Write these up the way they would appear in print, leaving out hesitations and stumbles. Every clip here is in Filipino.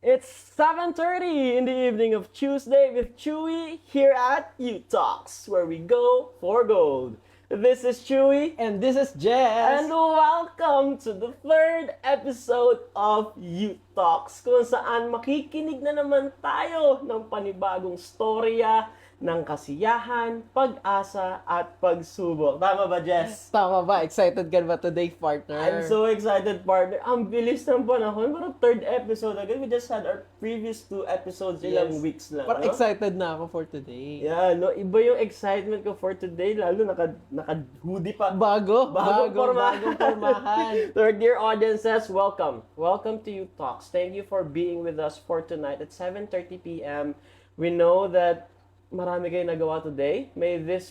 It's 7:30 in the evening of Tuesday with Chewy here at U Talks, where we go for gold. This is Chewy, And this is Jess. and welcome to the third episode of U Talks, kung saan makikinig na naman tayo ng panibagong storya ng kasiyahan, pag-asa, at pagsubok. Tama ba, Jess? Tama ba? Excited ka ba today, partner? I'm so excited, partner. Ang bilis ng panahon. Parang third episode agad. We just had our previous 2 episodes ilang weeks lang. Parang no? excited na ako for today. Yeah, no, iba yung excitement ko for today. Lalo naka-hoodie pa. Bagong pormahan. pormahan. To our dear audiences, welcome. Welcome to You Talks. Thank you for being with us for tonight at 7:30 p.m. We know that marami kayong nagawa today. May this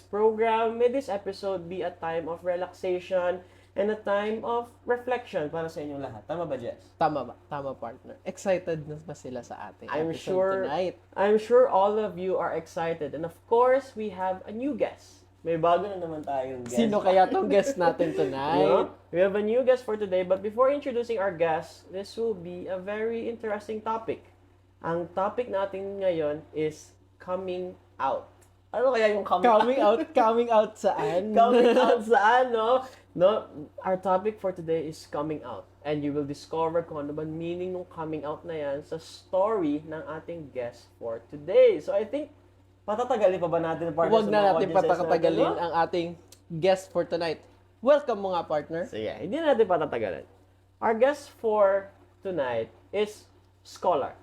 episode be a time of relaxation and a time of reflection para sa inyong lahat. Tama ba, Jess? Tama ba? Tama, partner. Excited na ba sila sa ating I'm episode sure tonight? I'm sure all of you are excited. And of course, we have a new guest. May bago na naman tayong guest. Sino kaya tong guest natin tonight? No? We have a new guest for today, but before introducing our guest, this will be a very interesting topic. Ang topic natin ngayon is coming out. Ano kaya yung coming out? Coming out saan? Coming out saan, no? No, our topic for today is coming out. And you will discover kung ano ba meaning ng coming out na yan sa story ng ating guest for today. So I think, patatagalin pa ba natin, partner? Huwag na natin audiences patatagalin natin, no? ang ating guest for tonight. Welcome mo nga, partner. Sige, hindi natin patatagalin. Our guest for tonight is scholar.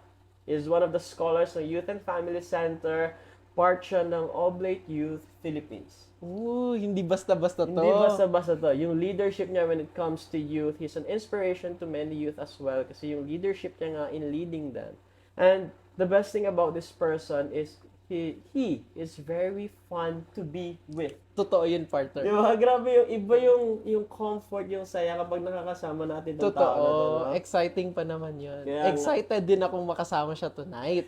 Is one of the scholars ng Youth and Family Center, part siya ng Oblate Youth Philippines. Ooh, hindi basta-basta to. Hindi basta-basta to. Yung leadership niya when it comes to youth, he's an inspiration to many youth as well kasi yung leadership niya nga in leading them. And the best thing about this person is he is very fun to be with. Totoo yun, partner. Di ba? Grabe yung iba yung comfort, yung saya kapag nakakasama natin ng tao na to. Totoo. No? Exciting pa naman yun. Kaya nga. Excited din akong makasama siya tonight.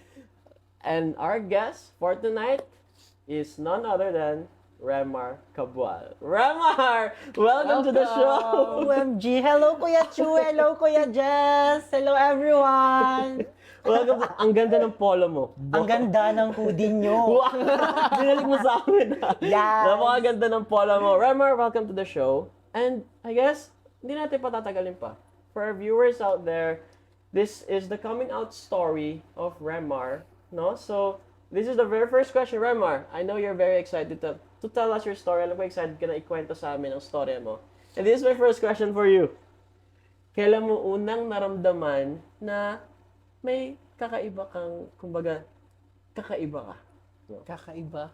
And our guest for tonight is none other than Remar Cabual. Remar! Welcome to the show! OMG! Hello, Kuya Chu! Hello, Kuya Jess! Hello, everyone! Welcome to, ang ganda ng polo mo. Ang ganda ng hoodie nyo. Wow! Binalik mo sa amin. Yes. Napakaganda ng polo mo. Remar, welcome to the show. And I guess, hindi natin patatagalin pa. For our viewers out there, this is the coming out story of Remar. No? So, this is the very first question. Remar, I know you're very excited to tell us your story. Alam ko excited ka na ikwento sa amin ang storya mo. And this is my first question for you. Kailan mo unang naramdaman na may kakaiba kang, kumbaga, kakaiba ka? Kakaiba.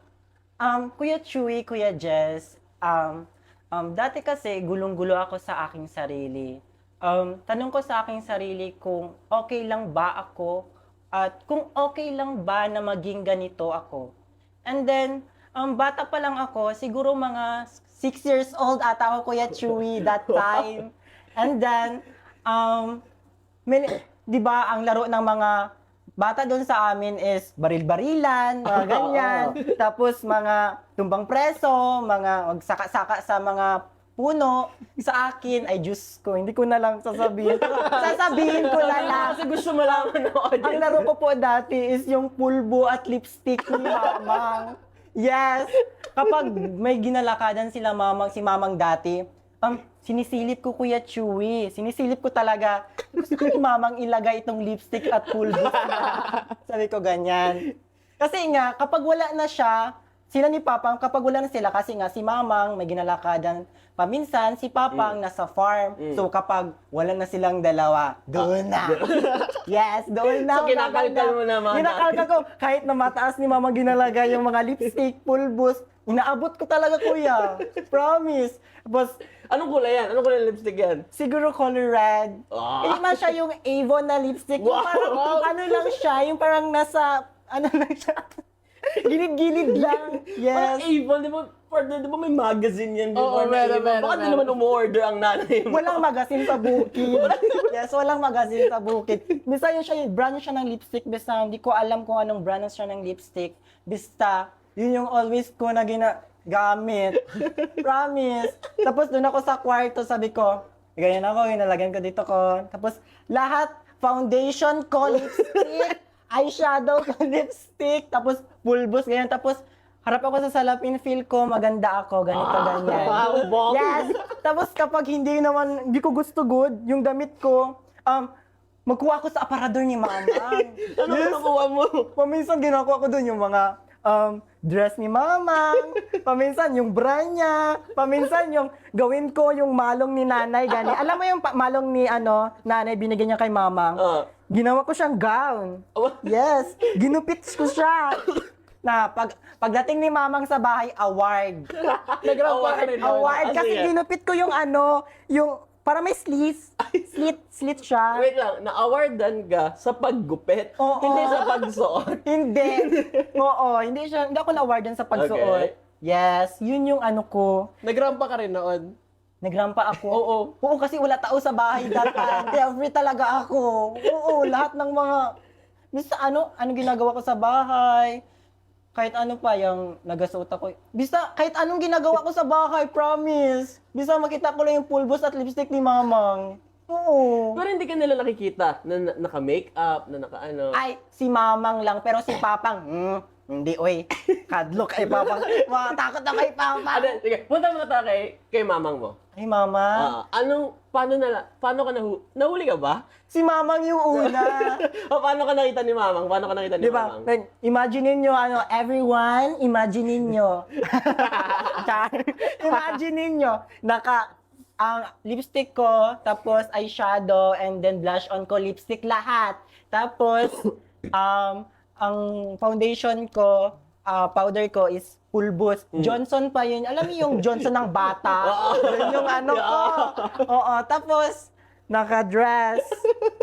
Kuya Chewy, Kuya Jess, dati kasi gulong-gulo ako sa aking sarili. Tanong ko sa aking sarili kung okay lang ba ako at kung okay lang ba na maging ganito ako. And then, bata pa lang ako, siguro mga 6 years old ata ako, Kuya Chewy, that time. And then, di ba, ang laro ng mga bata doon sa amin is baril-barilan, mga ganyan. Tapos mga tumbang preso, mga magsaka-saka sa mga puno. Sa akin, ay Diyos ko, hindi ko na lang sasabihin. Sasabihin ko na lang. Kasi gusto malaman ng audience. Ang laro ko po dati is yung pulbo at lipstick ni Mamang. Yes! Kapag may ginalakadan sila si Mamang dati, sinisilip ko, Kuya Chewy. Sinisilip ko talaga. Gusto ko ni Mamang ilagay itong lipstick at pulbo. Sabi ko ganyan. Kasi nga, kapag wala na siya, sila ni Papang, kapag wala na sila, kasi nga si Mamang may ginalakadan paminsan, si Papang nasa farm. So kapag wala na silang dalawa, doon na. Yes, doon na. So, kinakalkal mo na, Mama. Kinakalkal ko. Kahit na mataas ni Mama ginalagay yung mga lipstick, pulbos, inaabot ko talaga, Kuya. Promise. Tapos, Anong kulay yan? Anong kulay ng lipstick yan? siguro color red. Hindi man siya yung Avon na lipstick. Yung parang, ano lang siya, yung parang nasa, ano lang siya. Gilid-gilid lang. Parang Yes. Avon, di ba? Partner, di ba may magazine yan? Oo, meron. Bakit di naman umorder ang nanay mo? Walang magazine sa bukid. Yes, walang magazine sa bukid. Basta yun siya, yung brand siya ng lipstick. Basta hindi ko alam kung anong brand siya ng lipstick. Basta, yun yung always ko na ginagamit. Promise. Tapos doon ako sa kwarto, sabi ko, ganyan ako, inalagyan ko dito ko. Tapos lahat, foundation ko, lipstick, eyeshadow ko, lipstick, tapos pulbos, ganyan. Tapos, harap ako sa salamin, feel ko, maganda ako, ganito, ganyan. Wow, bong. Yes! Tapos kapag hindi ko gusto good, yung damit ko, magkuha ako sa aparador ni mama. Ano nakuha mo? Paminsan ginagawa ko doon yung mga dress ni mama, paminsan yung bra niya, paminsan yung gawin ko yung malong ni nanay, gani. Alam mo yung malong ni nanay binigyan niya kay mama? Ginawa ko siyang gown. Yes, ginupit ko siya. Na pagdating ni mamang sa bahay, award. Nag-rampa ka rin. Award kasi Sige. ginupit ko yung yung para may slit siya. Wait lang, na-awardan ka sa paggupit, Oo. hindi sa pagsuot. Hindi. Oo, hindi ako na-awardan sa pagsuot. Okay. Yes, yun yung ko. Nag-rampa ka rin noon. Nagrampa ako. Oo. Oo, kasi wala tao sa bahay that time. Kaya free talaga ako. Oo, lahat ng mga basta ano ginagawa ko sa bahay. Kahit ano pa yung nagasuot ako. Basta kahit anong ginagawa ko sa bahay, promise. Basta makita ko lang yung pulbos at lipstick ni mamang. Oo. Pero hindi ka nila nakikita na naka-makeup, na naka-ano. Ay, si mamang lang. Pero si papang, hindi, oy. Kadlok kay papang. Takot na kay papang. Ano, sige, punta mo tayo kay mamang mo. Ay, mama. Paano ka nahuli ka ba? Si mamang yung una. O paano ka nakita ni mamang? Paano ka nakita ni Di ba? mamang? Like, imagine niyo everyone, imagine niyo. Imagine niyo ang lipstick ko, tapos eyeshadow, and then blush on ko, lipstick lahat. Tapos, ang foundation ko, powder ko is pulbos. Johnson pa yun. Alam mo yung Johnson ng bata? Yun yung ko. Oo. Tapos, naka-dress.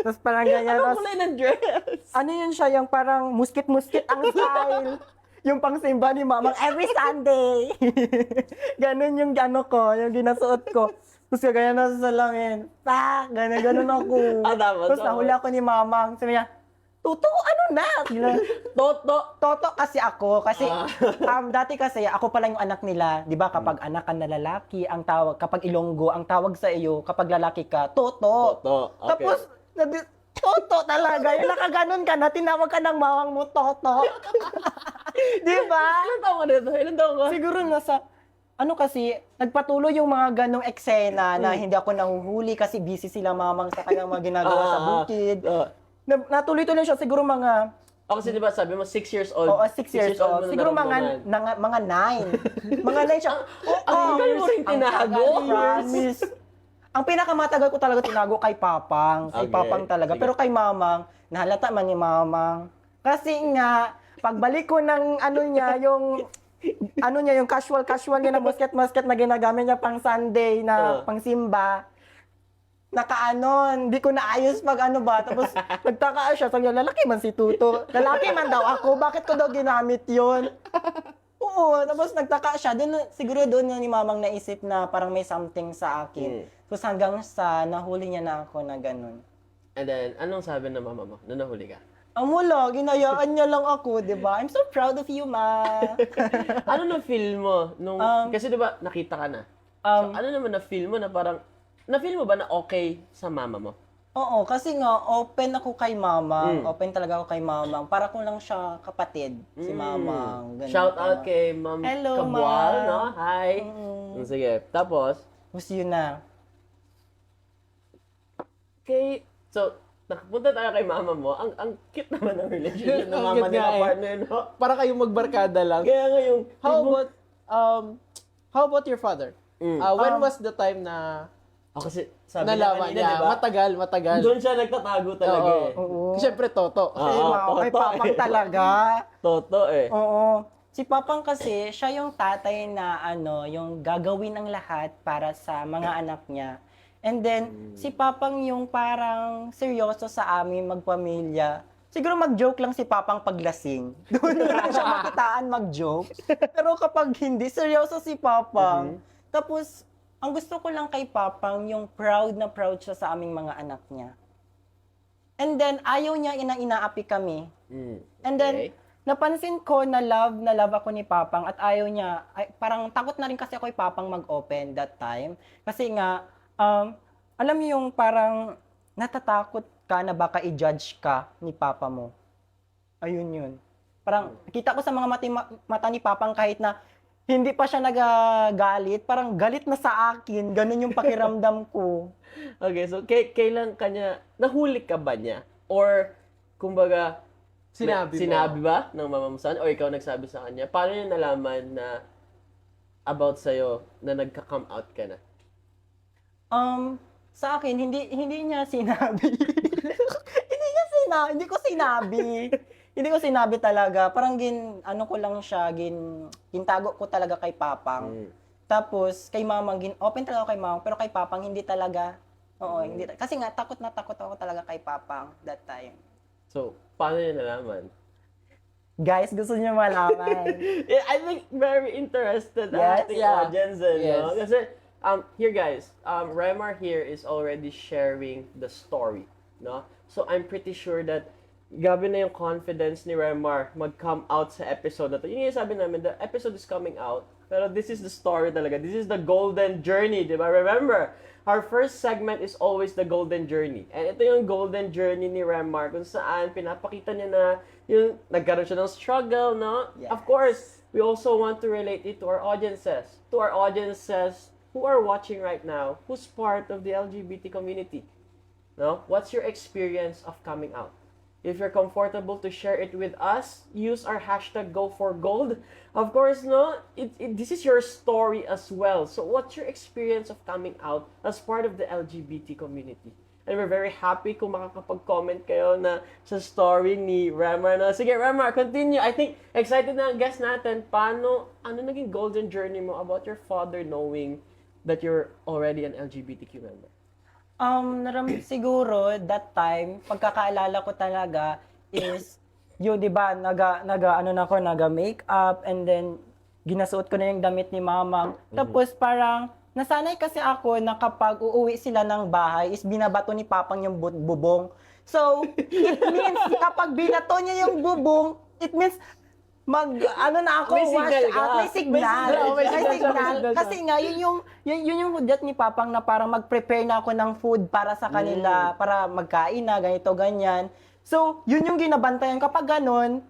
Tapos parang ganyan. Anong Tapos, kulay ng dress? ano yun siya, yung parang muskit-muskit ang style. Yung pangsimba ni mamang every Sunday. Ganun yung ko, yung ginasuot ko. Tapos ganyan na sa salamin. Ganun ako. Tama. Tapos nahuli ako ni mamang. Sabi niya, Toto, ano na? Toto kasi ako. Kasi dati kasi ako pala yung anak nila. Di ba kapag anak ka na lalaki, ang tawag, kapag Ilonggo, ang tawag sa iyo, kapag lalaki ka, Toto. Okay. Tapos, Toto talaga. Yung nakaganon ka na, tinawag ka ng mawang mo, Toto. Di ba? Ilan taon ka dito? Ilan taon ka? Siguro kasi, nagpatuloy yung mga ganong eksena na hindi ako nahuhuli kasi busy sila mamang sa kanyang mga ginagawa sa bukid. Natuloy-tuloy siya siguro mga Kasi di ba sabi mo 6 years old? Oo, 6 years old. mo na Siguro mga naramdaman. 9. Mga 9 siya. ang tagal mo rin tinago. Promise. Ang pinakamatagal ko talaga tinago kay Papang. Kay Okay, Papang talaga. sige. Pero kay Mamang, nahalata man ni Mamang. Kasi nga, pagbalik ko ng yung casual niya na musket na ginagamit niya pang Sunday na pang simba, hindi ko naayos tapos nagtaka siya, sabi niya, lalaki man si Tuto. Lalaki man daw ako, bakit ko daw ginamit yun? Oo, tapos nagtaka siya, siguro doon ni Mamang naisip na parang may something sa akin. Tapos hanggang sa nahuli niya na ako na ganun. And then, anong sabi ng mama mo nung nahuli ka? Wala, ginayaan niya lang ako, di ba? I'm so proud of you, ma. Ano na-feel mo? Kasi di ba, nakita ka na. So, ano naman na-feel mo na parang, na-feel mo ba na okay sa mama mo? Oo, kasi nga, open ako kay Mamang. Open talaga ako kay Mamang. Para ko lang siya kapatid, si Mamang. Ganun Shout pa. out kay Ma'am Hello, Kabual, Ma'am. no? Hi. Sige. Tapos, Tapos yun na. so, nakapunta tayo kay mama mo. Ang cute naman ng relationship ng Ang mama cute nila, nga eh. partner, no? Para kayong magbarkada lang. Kaya ngayon, How about your father? When was the time na kasi sabi niya nalaman kanina, niya? di ba? Matagal. Doon siya nagtatago talaga eh. Oo. Siyempre, Toto. Kasi kay Toto Papang eh. talaga. Toto eh. Oo. Si Papang kasi, siya yung tatay na yung gagawin ng lahat para sa mga anak niya. And then, si Papang yung parang seryoso sa amin magpamilya. Siguro mag-joke lang si Papang paglasing. Doon lang siya makitaan mag-joke. Pero kapag hindi, seryoso si Papang. Tapos, ang gusto ko lang kay Papang, yung proud na proud siya sa aming mga anak niya. And then, ayaw niya inaapi kami. And then, napansin ko na love ako ni Papang at ayaw niya, parang takot na rin kasi ako kay Papang mag-open that time. Kasi nga, alam mo yung parang natatakot ka na baka i-judge ka ni papa mo. Ayun yun. Parang kita ko sa mga mata ni papang kahit na hindi pa siya nagagalit, parang galit na sa akin. Ganun yung pakiramdam ko. Okay, so kailan kanya, nahuli ka ba niya? Or, kumbaga, sinabi ba ng mama mo saan? O ikaw nagsabi sa kanya? Paano niya nalaman na about sa'yo na nagka-come out ka na? Sa akin, hindi niya sinabi. Hindi ko sinabi. Hindi ko sinabi talaga. Parang ano ko lang siya, gintago ko talaga kay papang. Tapos, kay mamang, open talaga ako kay mamang, pero kay papang, hindi talaga. Oo, hindi. Kasi nga, takot na takot ako talaga kay papang that time. So, paano niya nalaman? Guys, gusto niyo malaman. Yeah, I think very interested Yes, ating yeah. audience, no? Kasi, here guys, Remar here is already sharing the story, no? So, I'm pretty sure that gabi na yung confidence ni Remar mag-come out sa episode na to. Yun yung sabi namin, the episode is coming out, pero this is the story talaga. This is the golden journey, di ba? Remember, our first segment is always the golden journey. And ito yung golden journey ni Remar kung saan pinapakita niya na yung nagkaroon siya ng struggle, no? Yes. Of course, we also want to relate it to our audiences. To our audiences who are watching right now, who's part of the LGBT community. No? What's your experience of coming out? If you're comfortable to share it with us, use our hashtag #GoForGold. Of course, no, this is your story as well. So what's your experience of coming out as part of the LGBT community? And we're very happy kung makakapag-comment kayo na sa story ni Remar. No? Sige, Remar, continue. I think excited na ang guest natin. Ano naging golden journey mo about your father knowing that you're already an LGBTQ member? Siguro, that time, pagkakaalala ko talaga is, yun, di ba, naga-makeup, and then, ginasuot ko na yung damit ni mamang. Tapos, parang, nasanay kasi ako na kapag uuwi sila ng bahay, is binabato ni papang yung bubong. So, it means, kapag binato niya yung bubong, it means, may signal ka. May signal. May signal ka. Kasi nga, yun yung hudyat ni papang na parang mag-prepare na ako ng food para sa kanila, para magkain na, ganito, ganyan. So, yun yung ginabantayan. Kapag ganun,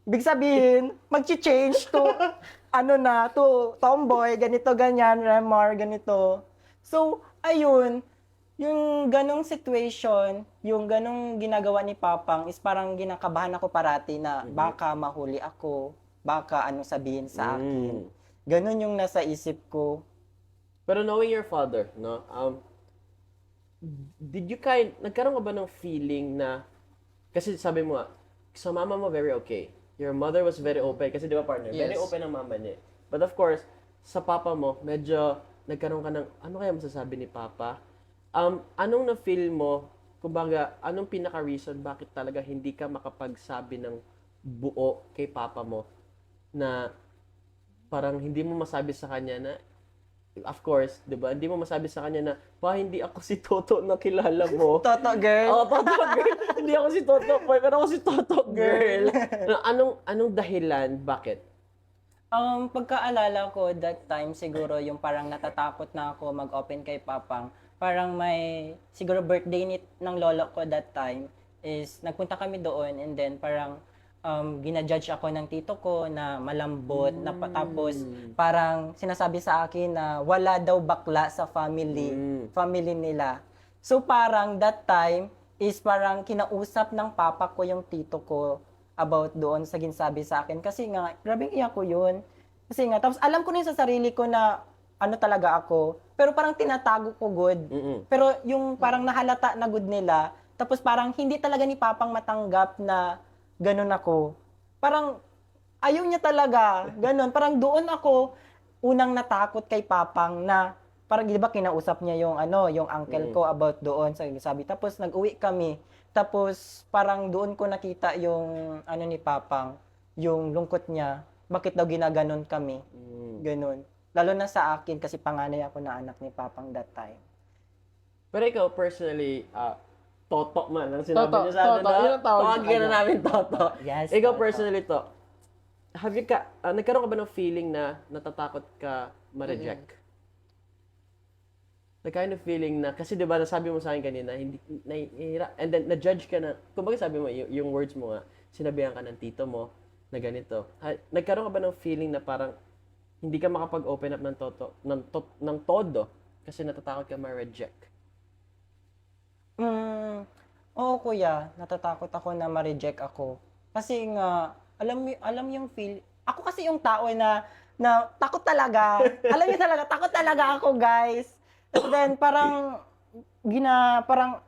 big sabihin, mag-change to, to tomboy, ganito, ganyan, Remar, ganito. So, ayun, yung ganong situation, yung ganong ginagawa ni Papang is parang ginakabahan ako parati na baka mahuli ako, baka sabihin sa akin. Ganon yung nasa isip ko. Pero knowing your father, no, nagkaroon ka ba ng feeling na, kasi sabi mo sa mama mo very okay. Your mother was very open, kasi di ba partner, very Yes. open ang mama niya. But of course, sa papa mo, medyo nagkaroon ka ng, ano kaya masasabi ni papa? Anong na-feel mo, kumbaga, anong pinaka-reason bakit talaga hindi ka makapagsabi ng buo kay papa mo na parang hindi mo masabi sa kanya na, of course, di ba, hindi mo masabi sa kanya na, hindi ako si Toto na kilala mo. Toto girl. Oo, Toto girl. Hindi ako si Toto boy, pero ako si Toto girl. Anong dahilan, bakit? Pagkaalala ko that time siguro yung parang natatakot na ako mag-open kay Papang. Parang may siguro birthday ng lolo ko that time is nagpunta kami doon and then parang ginajudge ako ng tito ko na malambot tapos parang sinasabi sa akin na wala daw bakla sa family nila. So parang that time is parang kinausap ng papa ko yung tito ko about doon sa ginsabi sa akin kasi nga grabing iyak ko yun. Kasi nga tapos alam ko na sa sarili ko na ano talaga ako, pero parang tinatago ko good. Pero yung parang nahalata na good nila, tapos parang hindi talaga ni papang matanggap na ganun ako. Parang ayaw niya talaga, ganun. Parang doon ako unang natakot kay papang na parang di ba kinausap niya yung uncle ko about doon sa sabi. Tapos nag-uwi kami. Tapos parang doon ko nakita yung ni papang, yung lungkot niya. Bakit daw ginaganon kami? Ganun. Lalo na sa akin kasi panganay ako na anak ni Papang that time. Pero ikaw personally, Toto man, ang sinabi Toto, niya sa atin Toto, na, yun ang tawag tawagin sa na kanya. namin Toto. Yes, Ikaw Toto. personally to, nagkaroon ka ba ng feeling na natatakot ka ma-reject? the kind of feeling na, kasi di ba nasabi mo sa akin kanina, hindi, and then na-judge ka na, kumbaga sabi mo, yung words mo nga, sinabihan ka ng tito mo na ganito. Nagkaroon ka ba ng feeling na parang hindi ka makapag-open up ng todo kasi natatakot ka ma-reject? Oo kuya, natatakot ako na ma-reject ako. Kasi nga, alam yung feel, ako kasi yung tao na takot talaga. Alam niyo talaga, takot talaga ako, guys. And then parang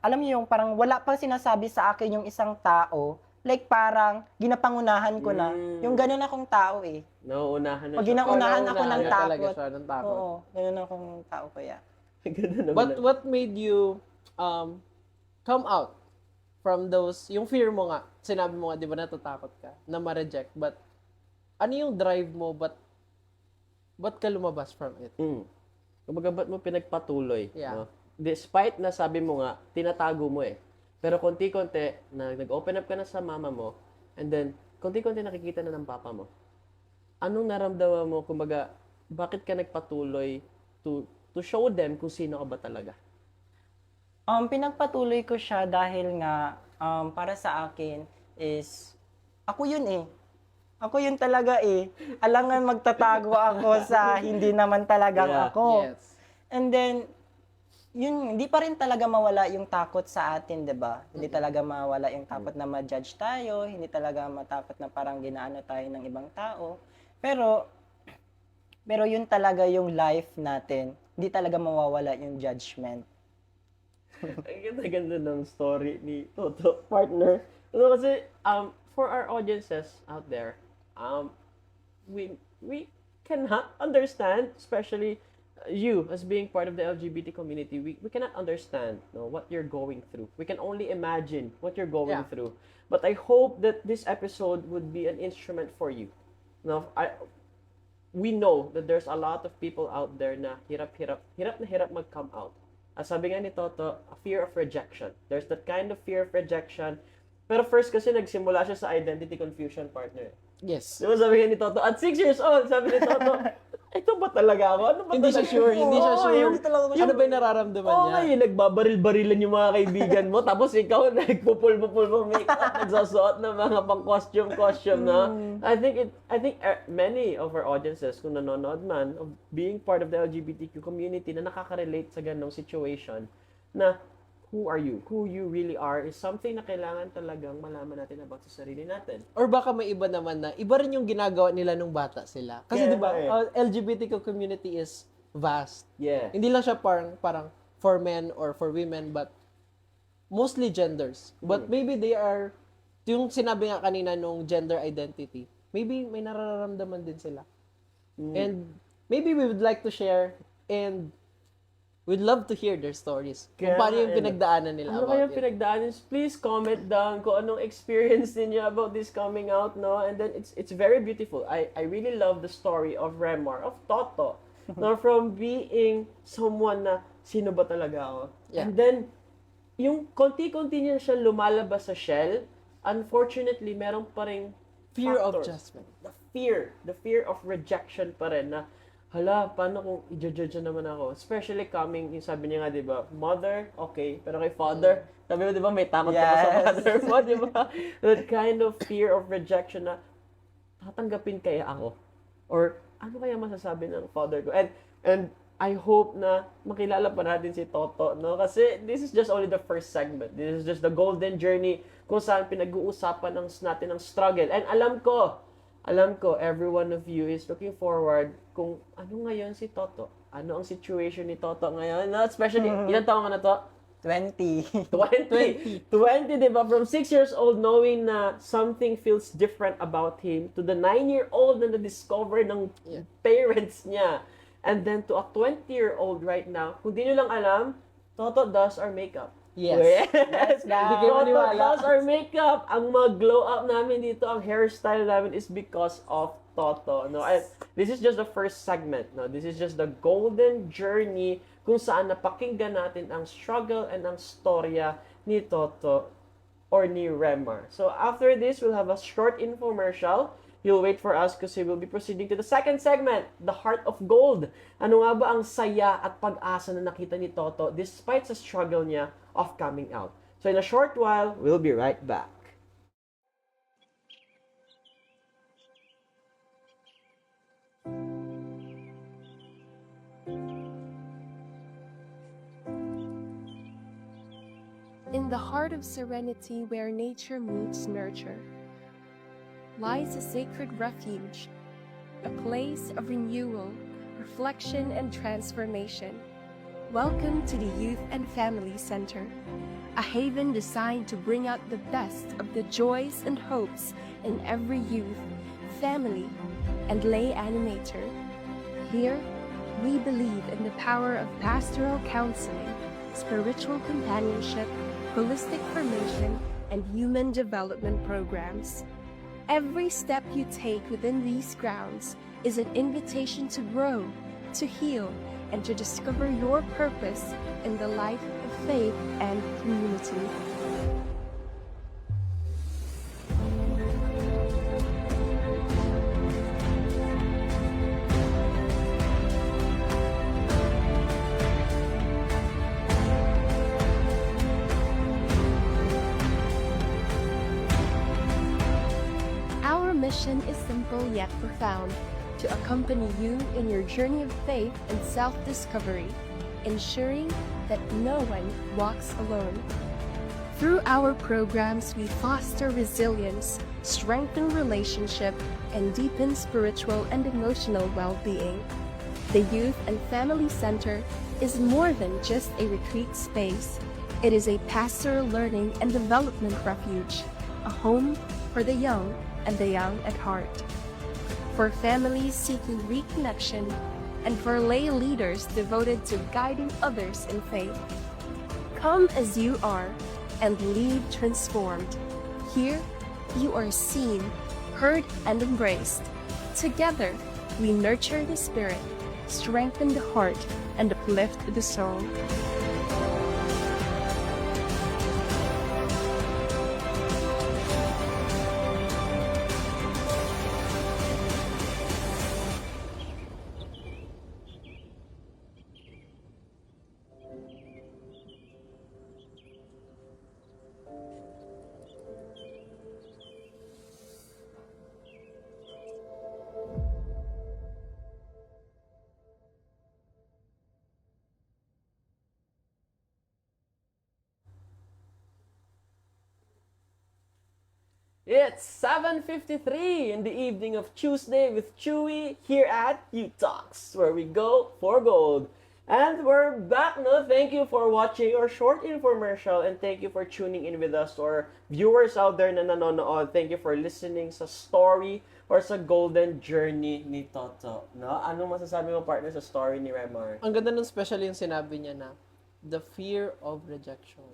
alam niyo yung parang wala pa sinasabi sa akin yung isang tao. Like parang ginapangunahan ko na. Yung ganun akong tao eh. Nauunahan na Pag siya. ginaunahan ako ng Nauunahan talaga takot. siya ng takot. Oo, ganun akong tao kuya. Ganda naman. What made you come out from those, yung fear mo nga, sinabi mo nga, di ba natatakot ka na ma-reject, but ano yung drive mo, ba't ka lumabas from it? Kumbaga, ba't mo pinagpatuloy? Yeah. No? Despite na sabi mo nga, tinatago mo eh. Pero konti-konti, nag-open up ka na sa mama mo, and then, konti-konti nakikita na ng papa mo. Anong naramdaman mo, kumbaga, bakit ka nagpatuloy to show them kung sino ka ba talaga? Pinagpatuloy ko siya dahil nga, para sa akin is, ako yun eh. Ako yun talaga eh. Alangan magtatago ako sa hindi naman talagang Yeah. ako. Yes. And then, yun, hindi pa rin talaga mawala yung takot sa atin, 'di ba? Hindi talaga mawala yung takot na ma-judge tayo, hindi talaga matakot na parang ginaano tayo ng ibang tao. Pero yun talaga yung life natin. Hindi talaga mawawala yung judgment. Ang ganda-ganda ng story ni Toto, partner. Kasi, for our audiences out there, we cannot understand, especially you as being part of the LGBT community, we cannot understand what you're going through. We can only imagine what you're going Yeah. through. But I hope that this episode would be an instrument for you. We know that there's a lot of people out there na hirap na hirap mag-come out. As sabi nga ni Toto, a fear of rejection. There's that kind of fear of rejection. Pero first kasi nagsimula siya sa identity confusion, partner. Yes. Di ba sabi nga ni Toto, at 6 years old, sabi ni Toto, ito ba talaga ako? Ano ba Hindi siya talaga sure, ako? hindi siya Oo, sure. yung- Ano ba yung nararamdaman Oo niya? nga, yung nagbabaril-barilan yung mga kaibigan mo, tapos ikaw nagpupul-pupul mo makeup, nagsusuot ng mga pang-costume, no? I think many of our audiences, kung nanonood man, of being part of the LGBTQ community na nakaka-relate sa ganong situation, na who are you? Who you really are is something na kailangan talagang malaman natin about sa sarili natin. Or baka may iba naman na, iba rin yung ginagawa nila nung bata sila. Kasi Kaya di ba, nga LGBTQ community is vast. Yeah. Hindi lang siya parang for men or for women, but mostly genders. But maybe they are, yung sinabi nga kanina nung gender identity, maybe may nararamdaman din sila. And maybe we would like to share and we'd love to hear their stories. Kaya Kung paano yung nga, pinagdaanan nila Ano about kayang it. pinagdaanan? Please comment down kung anong experience niyo about this coming out, no? And then it's very beautiful. I really love the story of Remar, of Toto, no? From being someone na sino ba talaga ako? Yeah. And then yung konti-konti niya siya lumalabas sa shell. Unfortunately, meron pa ring Fear of factors. judgment. The fear of rejection pa rin na hala, paano kung i-judge naman ako? Especially coming, yung sabi niya nga, di ba, mother, okay, pero kay father, sabi mo, di ba, may takot ka pa sa Yes. father mo, di ba? That kind of fear of rejection na, tatanggapin kaya ako? Or, ano kaya masasabi ng father ko? And I hope na makilala pa natin si Toto, no? Kasi this is just only the first segment. This is just the golden journey kung saan pinag-uusapan natin ng struggle. And alam ko, every one of you is looking forward kung ano ngayon si Toto. Ano ang situation ni Toto ngayon? No? Especially, ilang taon ka na to? 20. 20, di ba? From 6 years old, knowing na something feels different about him, to the 9-year-old na na-discover ng parents niya. And then to a 20-year-old right now, kung di nyo lang alam, Toto does our makeup. Yes. Yes. Hindi kayo Toto maniwala. does our makeup. Ang mag-glow up namin dito, ang hairstyle namin is because of Toto. No? And this is just the first segment. No? This is just the golden journey kung saan napakinggan natin ang struggle and ang storya ni Toto or ni Remar. So after this, we'll have a short infomercial. You'll wait for us kasi we'll be proceeding to the second segment, The Heart of Gold. Ano nga ba ang saya at pag-asa na nakita ni Toto despite sa struggle niya of coming out? So in a short while, we'll be right back. In the heart of serenity where nature meets nurture, lies a sacred refuge, a place of renewal, reflection, and transformation. Welcome to the Youth and Family Center, a haven designed to bring out the best of the joys and hopes in every youth, family, and lay animator. Here, we believe in the power of pastoral counseling, spiritual companionship, holistic formation, and human development programs. Every step you take within these grounds is an invitation to grow, to heal, and to discover your purpose in the life of faith and community. Our mission is simple yet profound: to accompany you in your journey of faith and self-discovery, ensuring that no one walks alone. Through our programs, we foster resilience, strengthen relationship, and deepen spiritual and emotional well-being. The Youth and Family Center is more than just a retreat space. It is a pastoral learning and development refuge, a home for the young and the young at heart, for families seeking reconnection, and for lay leaders devoted to guiding others in faith. Come as you are and leave transformed. Here, you are seen, heard, and embraced. Together, we nurture the spirit, strengthen the heart, and uplift the soul. It's 7:53 in the evening of Tuesday with Chewy here at U Talks, where we go for gold. And we're back no. Thank you for watching our short infomercial and thank you for tuning in with us to our viewers out there na nanonood. Thank you for listening sa story or sa golden journey ni Toto. No? Anong masasabi mo, partner, sa story ni Remar? Ang ganda nun, especially yung sinabi niya na the fear of rejection.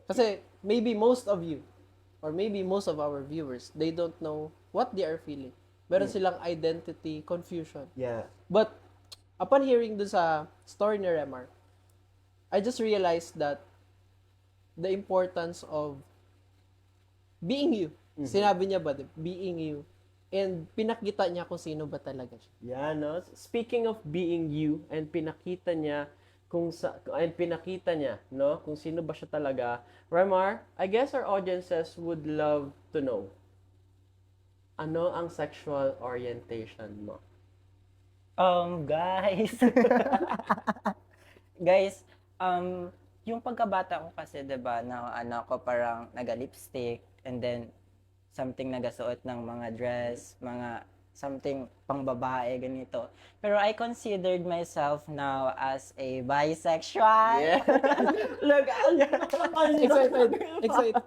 Kasi maybe most of you or maybe most of our viewers, they don't know what they are feeling. Meron silang identity confusion. Yeah. But upon hearing dun sa story ni Remar, I just realized that the importance of being you. Sinabi niya ba, being you. And pinakita niya kung sino ba talaga siya. Yeah, no? Speaking of being you and pinakita niya no, kung sino ba siya talaga. Remar, I guess our audiences would love to know. Ano ang sexual orientation mo? Guys. Guys, yung pagkabata ko kasi, 'di ba, na ano ko parang naga-lipstick and then something nagasuot ng mga dress, mga something pang babae, ganito. Pero I considered myself now as a bisexual. Yeah. Look, Excited.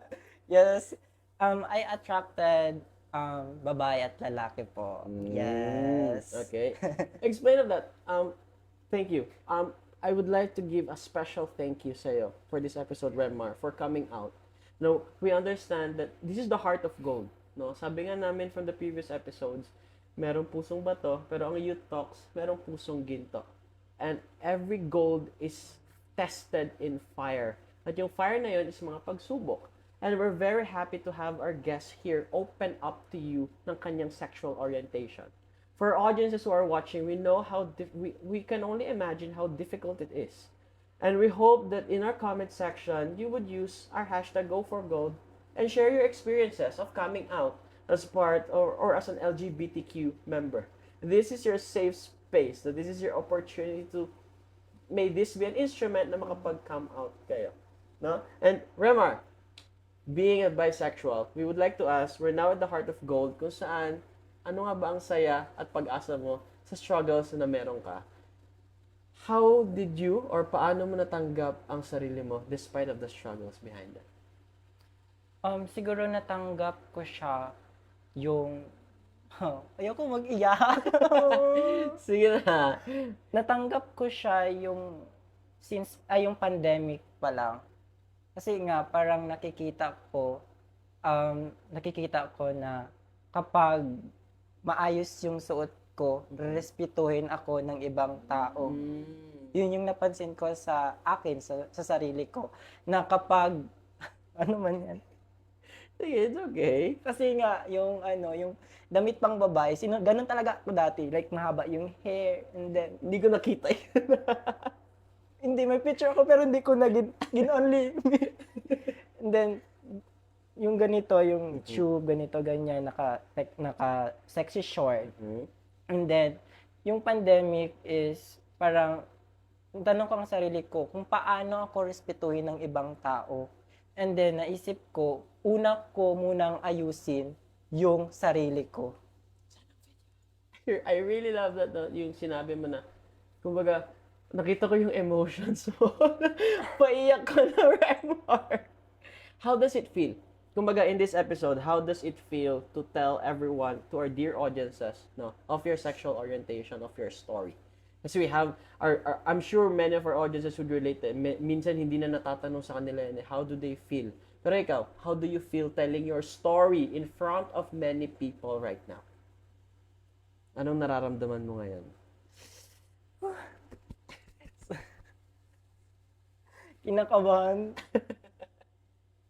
Yes. I attracted babae at lalaki po. Yes. Okay. Explain of that. Thank you. I would like to give a special thank you sa'yo for this episode, Remar, for coming out. No, we understand that this is the heart of gold. No, sabi nga namin from the previous episodes, merong pusong bato, pero ang Youth Talks, merong pusong ginto. And every gold is tested in fire. At yung fire na yun is mga pagsubok. And we're very happy to have our guest here open up to you ng kanyang sexual orientation. For our audiences who are watching, we know how we can only imagine how difficult it is. And we hope that in our comment section, you would use our hashtag #GoForGold and share your experiences of coming out as part or as an LGBTQ member. This is your safe space. So this is your opportunity to may this be an instrument na makapag-come out kayo. No? And Remar, being a bisexual, we would like to ask, we're now at the Heart of Gold, kung saan, ano nga ba ang saya at pag-asa mo sa struggles na meron ka? How did you or paano mo natanggap ang sarili mo despite of the struggles behind it? Siguro natanggap ko siya yung ayoko mag-iyak. Sige na. Natanggap ko siya yung yung pandemic pa lang. Kasi nga parang nakikita ko na kapag maayos yung suot ko, respetuhin ako ng ibang tao. Yun yung napansin ko sa akin, sa sarili ko, na kapag ano man yan. Sige, it's okay. Kasi nga yung yung damit pang babae, ganun talaga ako dati, like mahaba yung hair, and then Hindi ko nakita yun. hindi, may picture ako pero hindi ko na gin-only. And then, yung ganito, yung tube, ganito, ganyan, naka sexy short. And then, yung pandemic is parang, tanong ko ang sarili ko, kung paano ako respetuhin ng ibang tao. And then, naisip ko, una ko munang ayusin yung sarili ko. I really love that, yung sinabi mo na, kumbaga, nakita ko yung emotions mo. Paiyak ka na, Remar. How does it feel? Kumbaga, in this episode, how does it feel to tell everyone, to our dear audiences, no, of your sexual orientation, of your story? Kasi we have, I'm sure many of our audiences would relate. Minsan hindi na natatanong sa kanila, how do they feel? Pero ikaw, how do you feel telling your story in front of many people right now? Anong nararamdaman mo ngayon?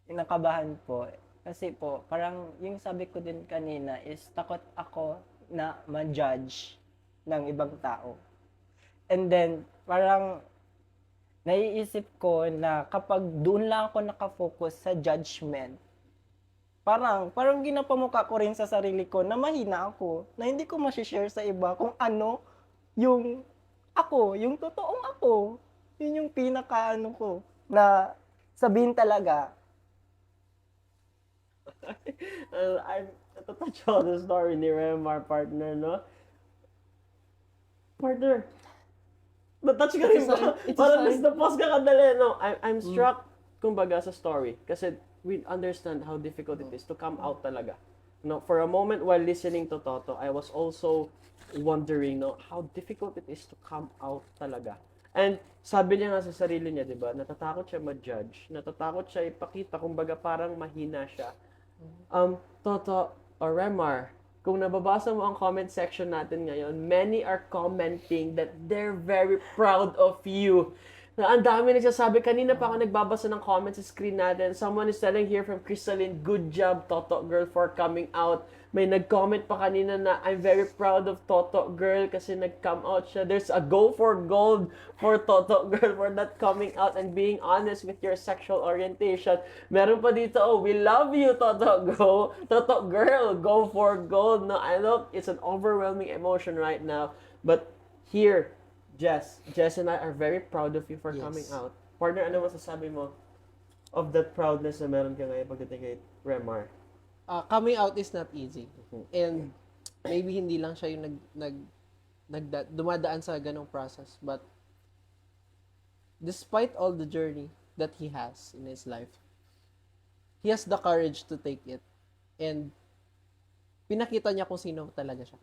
Kinakabahan po. Kasi po, parang yung sabi ko din kanina is takot ako na ma-judge ng ibang tao. And then, parang naiisip ko na kapag doon lang ako nakafocus sa judgment, parang ginapamukha ko rin sa sarili ko na mahina ako, na hindi ko ma-share sa iba kung ano yung ako, yung totoong ako. Yun yung pinaka-ano ko, na sabihin talaga. I'm touch on the story ni Remar, partner, no? Partner, natouch ka rin ba? Parang napos ka kadali, no? I'm struck, kumbaga, sa story. Kasi we understand how difficult it is to come out talaga. No, for a moment while listening to Toto, I was also wondering, no, how difficult it is to come out talaga. And sabi niya nga sa sarili niya, 'di ba? Natatakot siya ma-judge, natatakot siya ipakita, kumbaga parang mahina siya. Toto or Remar, kung nababasa mo ang comment section natin ngayon, many are commenting that they're very proud of you. Na ang dami nagsasabi, kanina pa ako nagbabasa ng comments sa screen natin. Someone is telling here from Crystalline, good job, Toto girl, for coming out. May nag-comment pa kanina na, I'm very proud of Toto girl kasi nag-come out siya. There's a go for gold for Toto girl for not coming out and being honest with your sexual orientation. Meron pa dito, oh, we love you, Toto girl, go for gold. No, I know it's an overwhelming emotion right now. But here, Jess and I are very proud of you for coming out. Partner, ano masasabi mo of that proudness na meron ka ngayon pagdating kay Remar? Coming out is not easy. And maybe hindi lang siya yung dumadaan sa ganong process. But despite all the journey that he has in his life, he has the courage to take it. And pinakita niya kung sino talaga siya.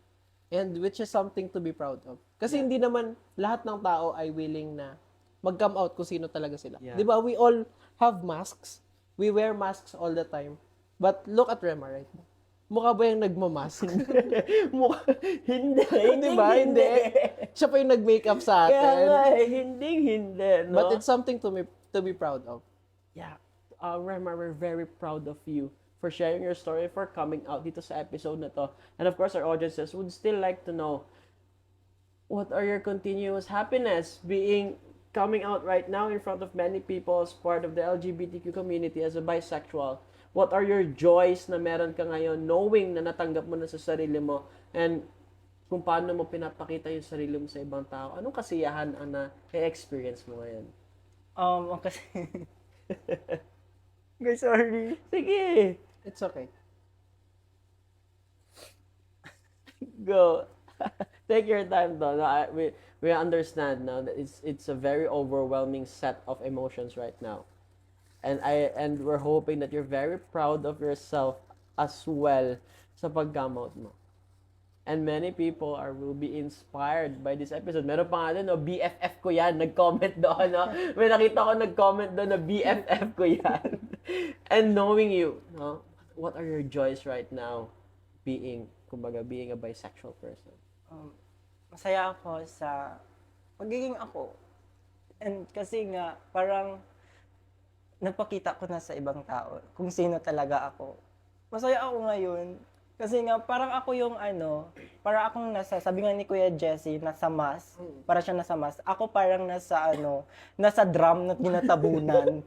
And which is something to be proud of. Kasi hindi naman lahat ng tao ay willing na mag-come out kung sino talaga sila. Yeah. Di ba? We all have masks. We wear masks all the time. But look at Remar right now. Mukha ba yung nagmamask? Hindi. Di ba? Hindi. Siya pa yung nag-makeup sa atin. Kaya nga, hindi. No? But it's something to be proud of. Yeah. Remar, we're very proud of you for sharing your story, for coming out dito sa episode na to. And of course, our audiences would still like to know, what are your continuous happiness coming out right now in front of many people as part of the LGBTQ community as a bisexual? What are your joys na meron ka ngayon knowing na natanggap mo na sa sarili mo, and kung paano mo pinapakita yung sarili mo sa ibang tao? Anong kasiyahan ang na-experience mo ngayon? Kasi... Guys, sorry. Sige, It's okay. go. Take your time though. No, we understand now that it's a very overwhelming set of emotions right now. And we're hoping that you're very proud of yourself as well sa paggamot mo. And many people will be inspired by this episode. Meron pa nga doon, no, BFF ko yan, nag-comment doon, no? May nakita ko nag-comment doon na BFF ko yan. And knowing you, no, what are your joys right now being a bisexual person? Masaya ako sa pagiging ako. And kasi nga, parang napakita ko na sa ibang tao kung sino talaga ako. Masaya ako ngayon. Kasi nga, parang ako yung parang akong sabi nga ni Kuya Jesse, nasa mass. Para siya nasa mass. Ako parang nasa drum na ginatabunan.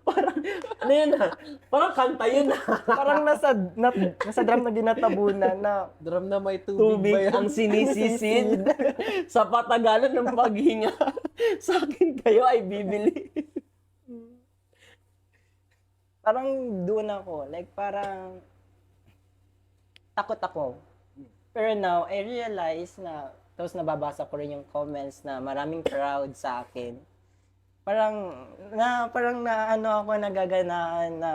Parang, ano yun ha? Parang kanta yun ha? Parang nasa drum na ginatabunan na Drum na may tubig ba Tubig yan? ang sinisisid sa patagalan ng paghinga. Sa akin kayo ay bibili. parang doon ako. Like, parang takot ako. Pero now, I realize na, tapos nababasa ko rin yung comments na maraming crowd sa akin. Parang ako nagaganaan na,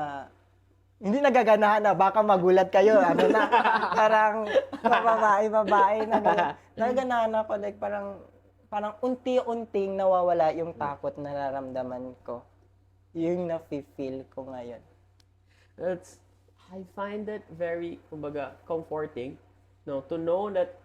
hindi nagaganahan na, baka magulat kayo, parang babae na gano'n. Nagaganahan ako, like, parang unti-unting nawawala yung takot na nararamdaman ko. Yung nafe-feel ko ngayon. I find it very, comforting, no, to know that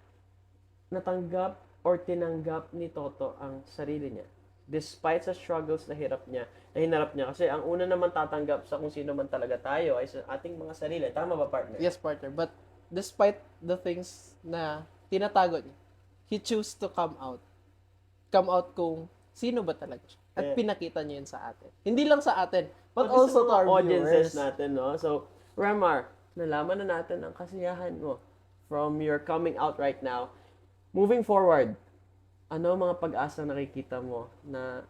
natanggap or tinanggap ni Toto ang sarili niya. Despite sa struggles na hinarap niya. Kasi ang una naman tatanggap sa kung sino man talaga tayo ay sa ating mga sarili. Tama ba, partner? Yes, partner. But despite the things na tinatago niya, he chose to come out. Come out kung sino ba talaga siya. At pinakita niya yun sa atin. Hindi lang sa atin, but Pati also sa to our mga audiences viewers. natin, no? So, Remar, nalaman na natin ang kasiyahan mo from your coming out right now. Moving forward, ano mga pag-asa nakikita mo na,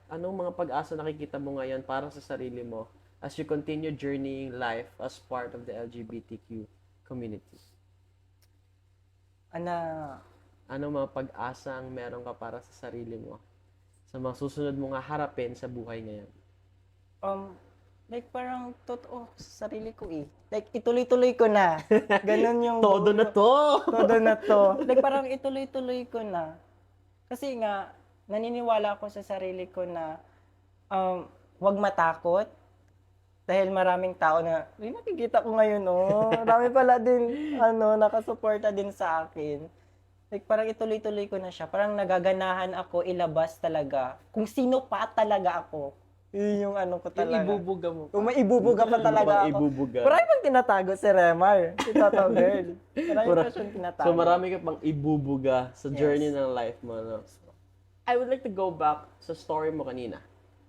anong mga pag-asa nakikita mo ngayon para sa sarili mo as you continue journeying life as part of the LGBTQ community? Anong mga pag-asa ang meron ka para sa sarili mo sa mga susunod mo nga harapin sa buhay ngayon? Like, parang totoo sa sarili ko eh. Like, ituloy-tuloy ko na. Ganon yung... Todo na to! Todo na to. Like, parang ituloy-tuloy ko na. Kasi nga, naniniwala ako sa sarili ko na huwag matakot. Dahil maraming tao na, nakikita ko ngayon, marami pala din, nakasuporta din sa akin. Like, parang ituloy-tuloy ko na siya. Parang nagaganahan ako ilabas talaga kung sino pa talaga ako. Yun yung ko Yung talaga. ibubuga mo. Kung maibubuga pa talaga ako. Ibubuga. Marami pang tinatago si Remar. Si Toto Girl. Marami pa siyang tinatago. So marami ka pang ibubuga sa journey Yes. ng life mo, no? I would like to go back sa story mo kanina.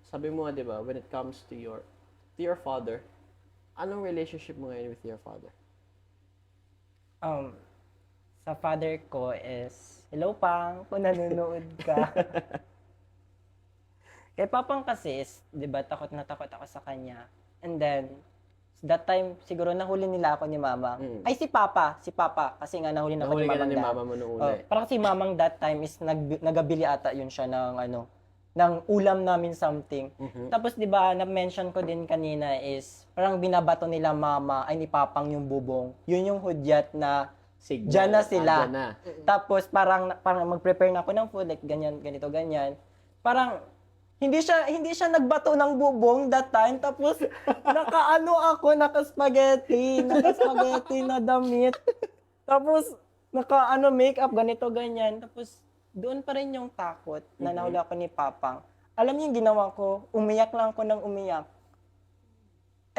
Sabi mo nga, di ba, when it comes to your father, anong relationship mo ngayon with your father? Sa father ko is, hello Pang, kung nanonood ka. Kay Papang kasi, di ba, takot na takot ako sa kanya. And then, that time, siguro nahuli nila ako ni Mama. Ay, si Papa. Kasi nga nahuli na ako Nahuli ni ka na Mamang ni Mama mo nung una. Parang si Mamang that time is nagabili ata yun siya ng ulam namin something. Tapos, di ba, na-mention ko din kanina is, parang binabato nila Mama, ay ni Papang yung bubong. Yun yung hudyat na Signal. diyan na sila. Diyan na. Tapos parang mag-prepare na ako ng food, like ganyan, ganito, ganyan. Parang hindi siya nagbato ng bubong that time. Tapos naka-spaghetti na damit. Tapos makeup, ganito, ganyan. Tapos doon pa rin yung takot na nahuli ako ni Papang. Alam niyo yung ginawa ko, umiyak lang ako ng umiyak.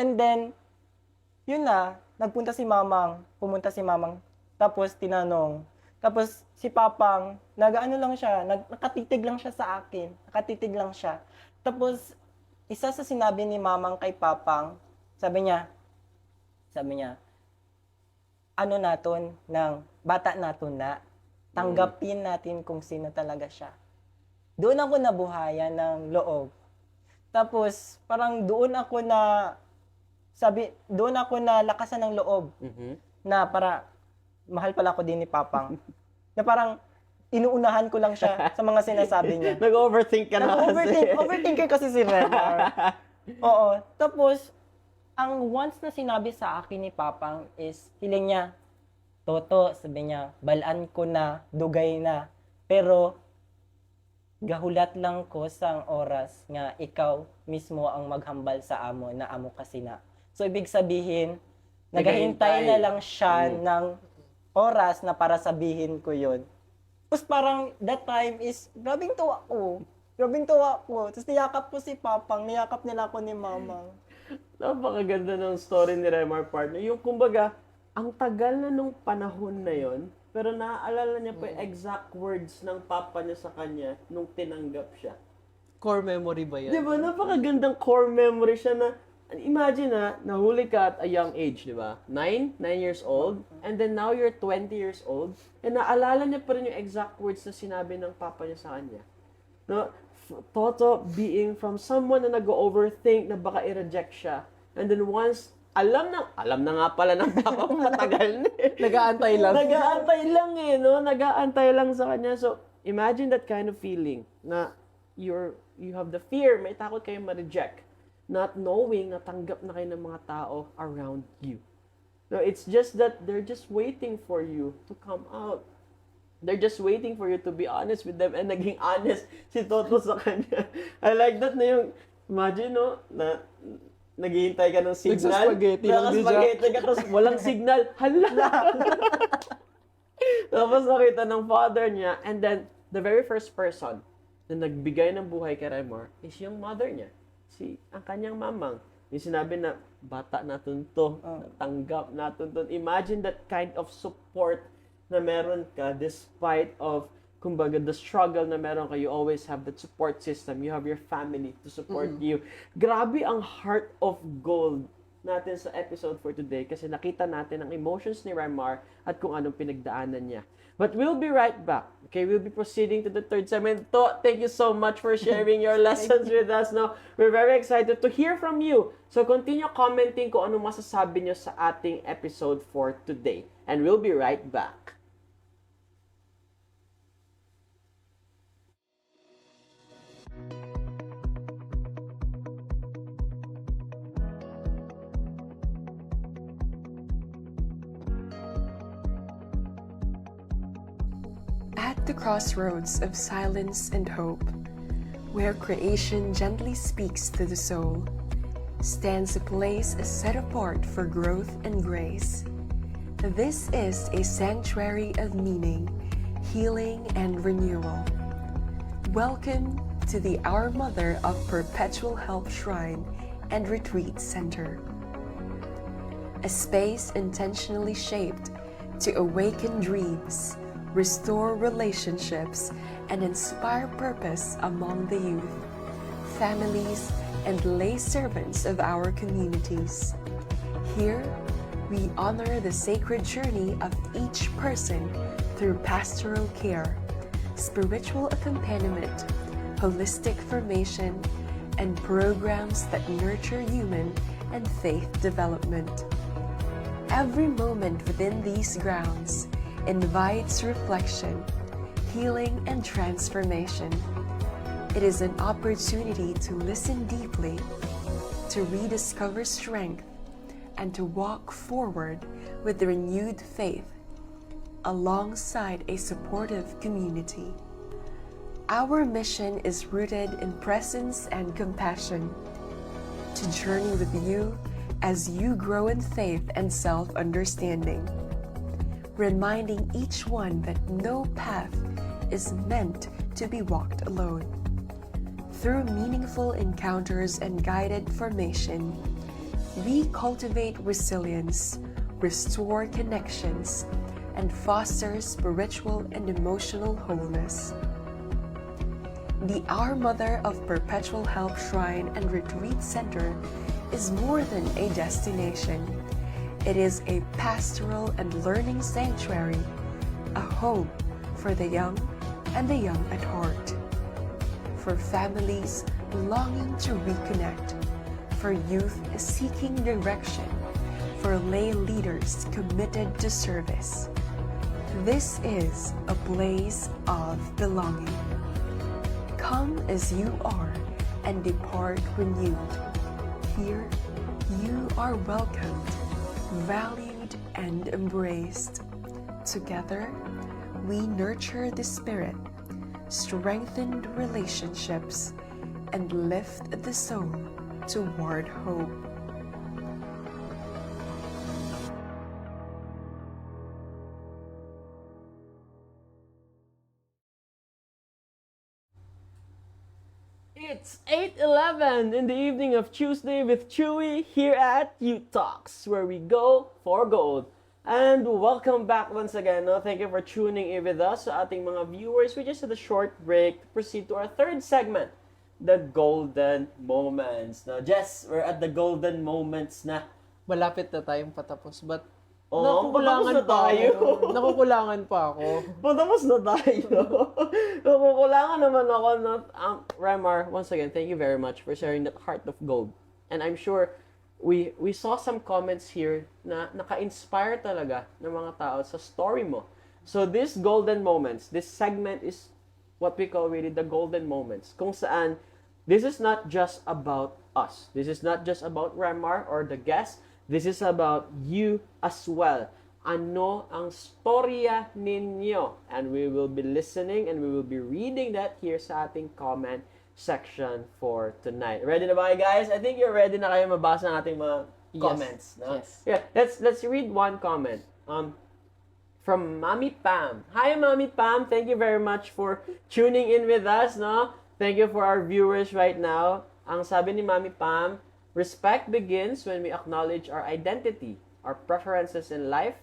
And then, yun na, pumunta si mamang, tapos tinanong, tapos si papang, nakatitig lang siya sa akin, tapos, isa sa sinabi ni mamang kay papang, sabi niya, ano naton, ng bata naton na, tanggapin natin kung sino talaga siya. Doon ako nabuhayan ng loob. Tapos, parang doon ako na lakasan ng loob. Na para, mahal pala ako din ni Papang. Na parang, inuunahan ko lang siya sa mga sinasabi niya. Nag-overthink ka na kasi. Overthinker kasi si Remar. Oo. Tapos, ang once na sinabi sa akin ni Papang is, hiling niya, Toto, sabi niya, balaan ko na, dugay na. Pero, gahulat lang ko sang oras nga ikaw mismo ang maghambal sa amo na amo kasi na. So, ibig sabihin, naghahintay na lang siya ng oras na para sabihin ko yun. Tapos parang that time is, grabing tuwa ko. Tapos niyakap ko si Papang, niyakap nila ako ni Mamang. Napakaganda ng story ni Remar, partner. Yung kumbaga, ang tagal na nung panahon na yon, pero naaalala niya pa yung exact words ng papa niya sa kanya nung tinanggap siya. Core memory ba yan? Di ba? Napakagandang core memory siya na, imagine nahuli ka at a young age, di ba? 9 years old, and then now you're 20 years old, and naalala niya pa rin yung exact words na sinabi ng papa niya sa kanya. No? Toto being from someone na nag-overthink na baka i-reject siya, and then once, alam na nga pala ng papa matagal na eh. Nag-aantay lang. Nag-aantay lang eh, no? Nag-aantay lang sa kanya. So, imagine that kind of feeling na you have the fear, may takot kayo ma-reject, not knowing na tanggap na kayo ng mga tao around you. No, it's just that they're just waiting for you to come out. They're just waiting for you to be honest with them, and naging honest si Toto sa kanya. I like that na yung, imagine no, na naghihintay ka ng signal. Nagsaspaghetti lang din siya. Nagsaspaghetti ka, tapos walang signal. Hala! Tapos nakita ng father niya, and then, the very first person na nagbigay ng buhay kay Remar is yung mother niya. Ang kanyang mamang. Yung sinabi na, bata natin to, tanggap natin to. Imagine that kind of support na meron ka despite of kumbaga, the struggle na meron ka, you always have that support system. You have your family to support you. Grabe ang heart of gold natin sa episode for today kasi nakita natin ang emotions ni Remar at kung anong pinagdaanan niya. But we'll be right back. Okay, we'll be proceeding to the third segment. Thank you so much for sharing your lessons with us. Now, we're very excited to hear from you. So, continue commenting kung anong masasabi niyo sa ating episode for today. And we'll be right back. At the crossroads of silence and hope, where creation gently speaks to the soul, stands a place set apart for growth and grace. This is a sanctuary of meaning, healing, and renewal. Welcome to the Our Mother of Perpetual Help Shrine and Retreat Center, a space intentionally shaped to awaken dreams, restore relationships, and inspire purpose among the youth, families, and lay servants of our communities. Here, we honor the sacred journey of each person through pastoral care, spiritual accompaniment, holistic formation, and programs that nurture human and faith development. Every moment within these grounds invites reflection, healing, and transformation. It is an opportunity to listen deeply, to rediscover strength, and to walk forward with renewed faith alongside a supportive community. Our mission is rooted in presence and compassion, to journey with you as you grow in faith and self-understanding, reminding each one that no path is meant to be walked alone. Through meaningful encounters and guided formation, we cultivate resilience, restore connections, and foster spiritual and emotional wholeness. The Our Mother of Perpetual Help Shrine and Retreat Center is more than a destination. It is a pastoral and learning sanctuary, a home for the young and the young at heart, for families longing to reconnect, for youth seeking direction, for lay leaders committed to service. This is a place of belonging. Come as you are and depart renewed. Here, you are welcomed, valued, and embraced. Together, we nurture the spirit, strengthen relationships, and lift the soul toward hope. It's 8:11 in the evening of Tuesday with Chewy here at U Talks, where we go for gold. And welcome back once again. No? Thank you for tuning in with us sa ating mga viewers. We just had a short break to proceed to our third segment, the golden moments. No? Jess, we're at the golden moments na. Malapit na tayong patapos, but Oo, patapos na pa tayo. ako. Nakukulangan pa ako. Patapos na tayo. Kukulangan naman ako. No? Remar, once again, thank you very much for sharing that heart of gold. And I'm sure we saw some comments here na naka-inspire talaga ng mga tao sa story mo. So these golden moments, this segment is what we call really the golden moments. Kung saan, this is not just about us. This is not just about Remar or the guest. This is about you as well. Ano ang storya ninyo? And we will be listening and we will be reading that here sa ating comment section for tonight. Ready na ba kayo, guys? I think you're ready na kayo mabasa ng ating mga comments. No? Yes. Yeah, let's read one comment. From Mami Pam. Hi, Mami Pam. Thank you very much for tuning in with us. No? Thank you for our viewers right now. Ang sabi ni Mami Pam, respect begins when we acknowledge our identity, our preferences in life.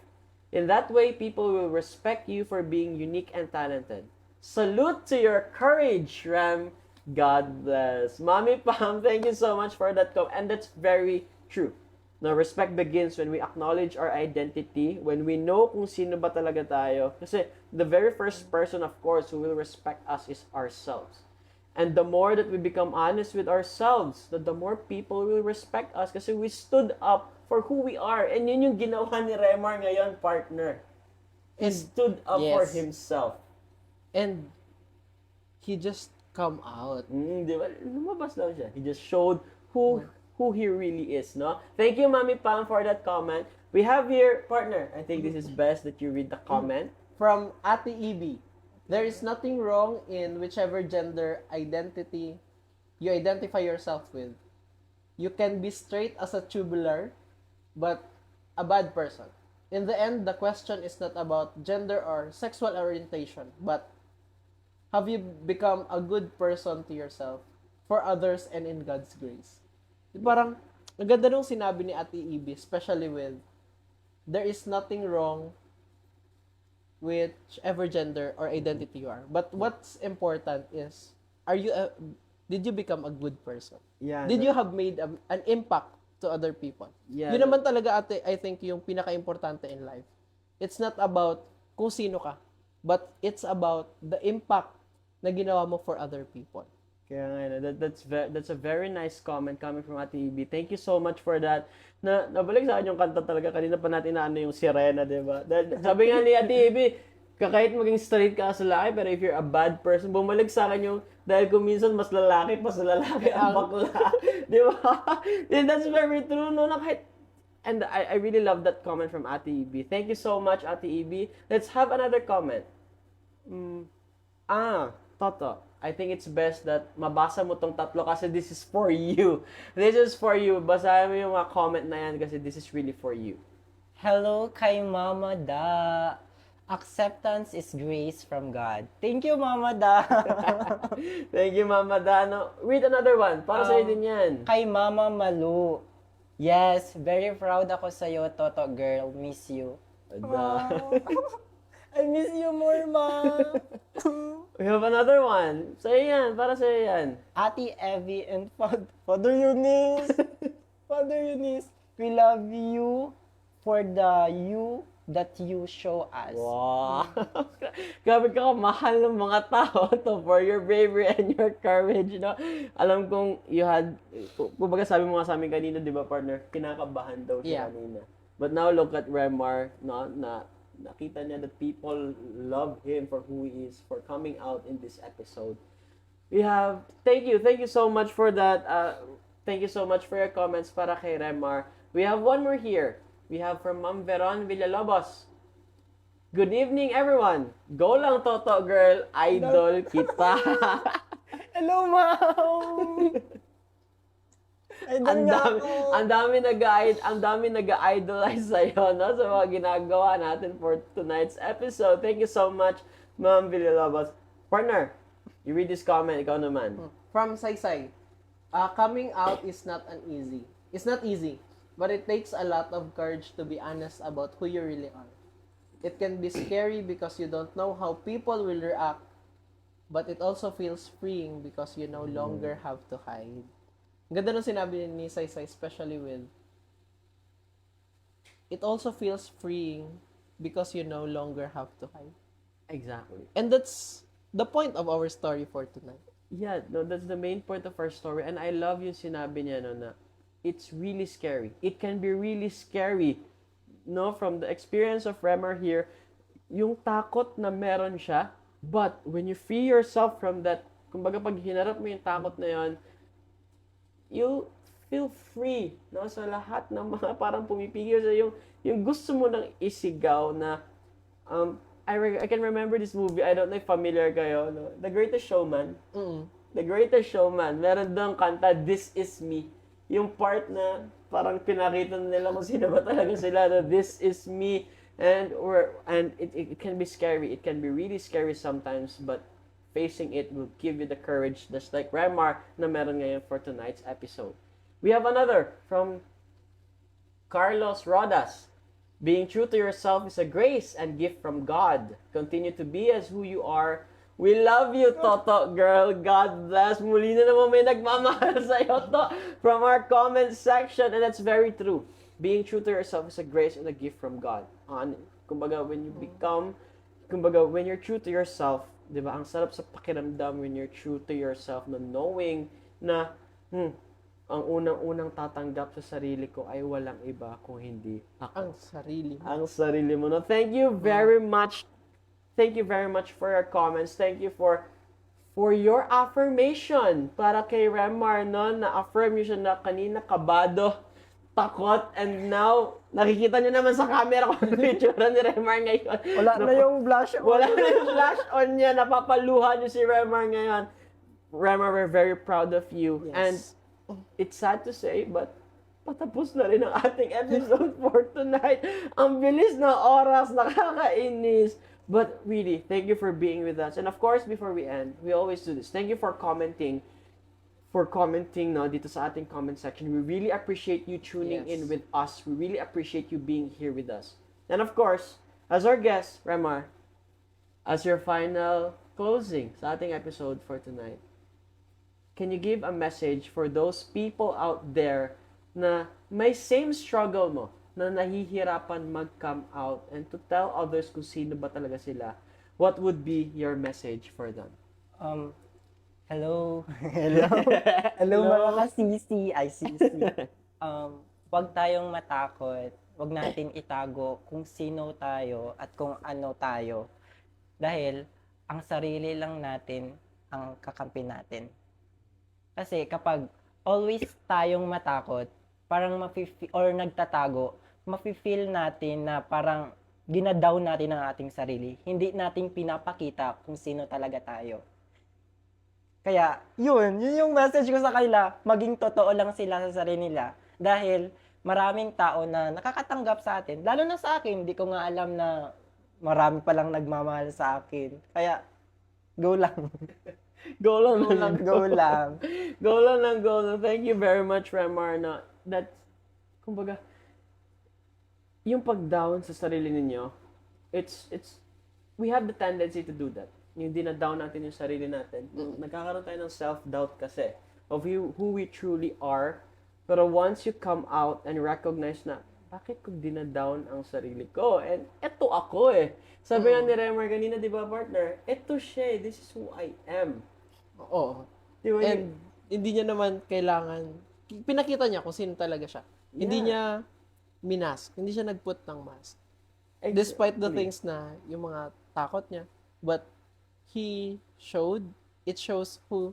In that way, people will respect you for being unique and talented. Salute to your courage, Ram. God bless. Mami Pam, thank you so much for that comment. And that's very true. No, respect begins when we acknowledge our identity, when we know kung sino ba talaga tayo. Kasi the very first person, of course, who will respect us is ourselves. And the more that we become honest with ourselves, the more people will respect us kasi we stood up for who we are. And yun yung ginawa ni Remar ngayon, partner. He stood up for Yes. himself. And he just come out. Di ba? Lumabas lang siya. He just showed who he really is, no? Thank you, Mami Pam, for that comment. We have here, partner, I think this is best that you read the comment. From Ate Ibi. There is nothing wrong in whichever gender identity you identify yourself with. You can be straight as a tubular, but a bad person. In the end, the question is not about gender or sexual orientation, but have you become a good person to yourself, for others, and in God's grace? Parang, ang ganda nung sinabi ni Ate Ibi, especially with, there is nothing wrong whichever gender or identity you are. But what's important is, did you become a good person? Yeah. Did you have made an impact to other people? Yeah, Yun naman talaga, ate, I think, yung pinaka-importante in life. It's not about kung sino ka, but it's about the impact na ginawa mo for other people. Kaya nga, that's a very nice comment coming from Ate Ibi. Thank you so much for that. Nabalik sa akin yung kanta talaga. Kanina pa natin inaano yung sirena, di ba? Sabi nga ni Ate Ibi, kahit maging straight ka sa lalaki, pero if you're a bad person, bumalik sa akin yung, dahil kung minsan mas lalaki pa sa lalaki ang bakla. Di ba? And that's very true, no? And I really love that comment from Ate Ibi. Thank you so much, Ate Ibi. Let's have another comment. Toto. I think it's best that mabasa mo tong tatlo kasi this is for you. This is for you. Basahin mo yung mga comment na yan kasi this is really for you. Hello kay Mama Da. Acceptance is grace from God. Thank you, Mama Da. Thank you, Mama Dano. Read another one. Para sa'yo din yan. Kay Mama Malu. Yes, very proud ako sa'yo, Toto girl. Miss you. I miss you more, ma. We have another one. Sa'yo yan, para sa'yo yan. Ate Evie and Father Eunice. Father Eunice, we love you for the you that you show us. Wow. Grabe ka mahal ng mga tao to for your bravery and your courage, no? Alam kong you had, kumbaga sabi mo nga sa amin kanina, di ba partner, kinakabahan daw siya Yeah. kanina. But now look at Remar, no, nakita niya that people love him for who he is, for coming out in this episode. We have, thank you so much for that. Thank you so much for your comments para kay Remar. We have one more here. We have from Ma'am Veron Villalobos. Good evening, everyone. Go lang, Toto girl. Idol kita. Hello, ma'am! ang dami nag-idolize sa'yo, no? Sa mga ginagawa natin for tonight's episode. Thank you so much, Ma'am Villalobos. Partner, you read this comment, ikaw naman. From Saysay, coming out is not easy. It's not easy, but it takes a lot of courage to be honest about who you really are. It can be scary because you don't know how people will react, but it also feels freeing because you no longer have to hide. Ganda nung sinabi ni Saysay, especially with, it also feels freeing because you no longer have to hide. Exactly. And that's the point of our story for tonight. Yeah, no, that's the main point of our story. And I love yung sinabi niya, no, na it's really scary. It can be really scary, no, from the experience of Remar here, yung takot na meron siya, but when you free yourself from that, kumbaga pag hinarap mo yung takot na yon, you feel free, no, sa lahat ng mga parang pumipigil sa yung gusto mo nang isigaw na, I can remember this movie, I don't know if familiar kayo, no? The Greatest Showman. The Greatest Showman, meron doon kanta, This Is Me. Yung part na parang pinakita nila kung sino ba talaga sila, na This Is Me. And it can be scary. It can be really scary sometimes, but facing it will give you the courage, just like Remar na meron ngayon for tonight's episode. We have another from Carlos Rodas. Being true to yourself is a grace and gift from God. Continue to be as who you are. We love you, Toto girl. God bless. Muli na naman may nagmamahal sa'yo to from our comment section. And that's very true. Being true to yourself is a grace and a gift from God. Kumbaga, when you're true to yourself, di ba, ang sarap sa pakiramdam when you're true to yourself, na knowing na, ang unang-unang tatanggap sa sarili ko ay walang iba kung hindi ako. Ang sarili mo. No? Thank you very much. Thank you very much for your comments. Thank you for your affirmation para kay Remar, no? Na-affirm niyo siya na kanina kabado, takot, and now, nakikita niyo naman sa camera kung ano yung tsura ni Remar ngayon. Wala na yung blush on. Wala na yung flash on niya. Napapaluha niyo si Remar ngayon. Remar, we're very proud of you. Yes. And it's sad to say, but patapos na rin ang ating episode for tonight. Ang bilis na oras, nakakainis. But really, thank you for being with us. And of course, before we end, we always do this. Thank you for commenting no, dito sa ating comment section. We really appreciate you tuning in with us. We really appreciate you being here with us. And of course, as our guest, Remar, as your final closing sa ating episode for tonight, can you give a message for those people out there na may same struggle mo, na nahihirapan mag-come out and to tell others kung sino ba talaga sila? What would be your message for them? Hello. Hello mga ka-sisi. Ay, sisi. Huwag tayong matakot. Huwag natin itago kung sino tayo at kung ano tayo. Dahil, ang sarili lang natin ang kakampi natin. Kasi kapag always tayong matakot, parang or nagtatago, mafe-feel natin na parang ginadown natin ang ating sarili. Hindi natin pinapakita kung sino talaga tayo. Kaya, yun yung message ko sa kanila. Maging totoo lang sila sa sarili nila. Dahil maraming tao na nakakatanggap sa atin. Lalo na sa akin, hindi ko nga alam na marami palang nagmamahal sa akin. Kaya, go lang. Go lang. Go lang. Go lang. Thank you very much, Remar. No, kumbaga, yung pag-down sa sarili ninyo, we have the tendency to do that. Yung dina-down natin yung sarili natin. Nagkakaroon tayo ng self-doubt kasi of who we truly are. Pero once you come out and recognize na, bakit ko dina-down ang sarili ko? And eto ako eh. Sabi nga ni Remar kanina, di ba partner? Eto siya eh. This is who I am. Oo. Di ba? And hindi niya naman kailangan, pinakita niya kung sino talaga siya. Hindi niya minask, hindi siya nagput ng mask. Despite the things na, yung mga takot niya, but it shows who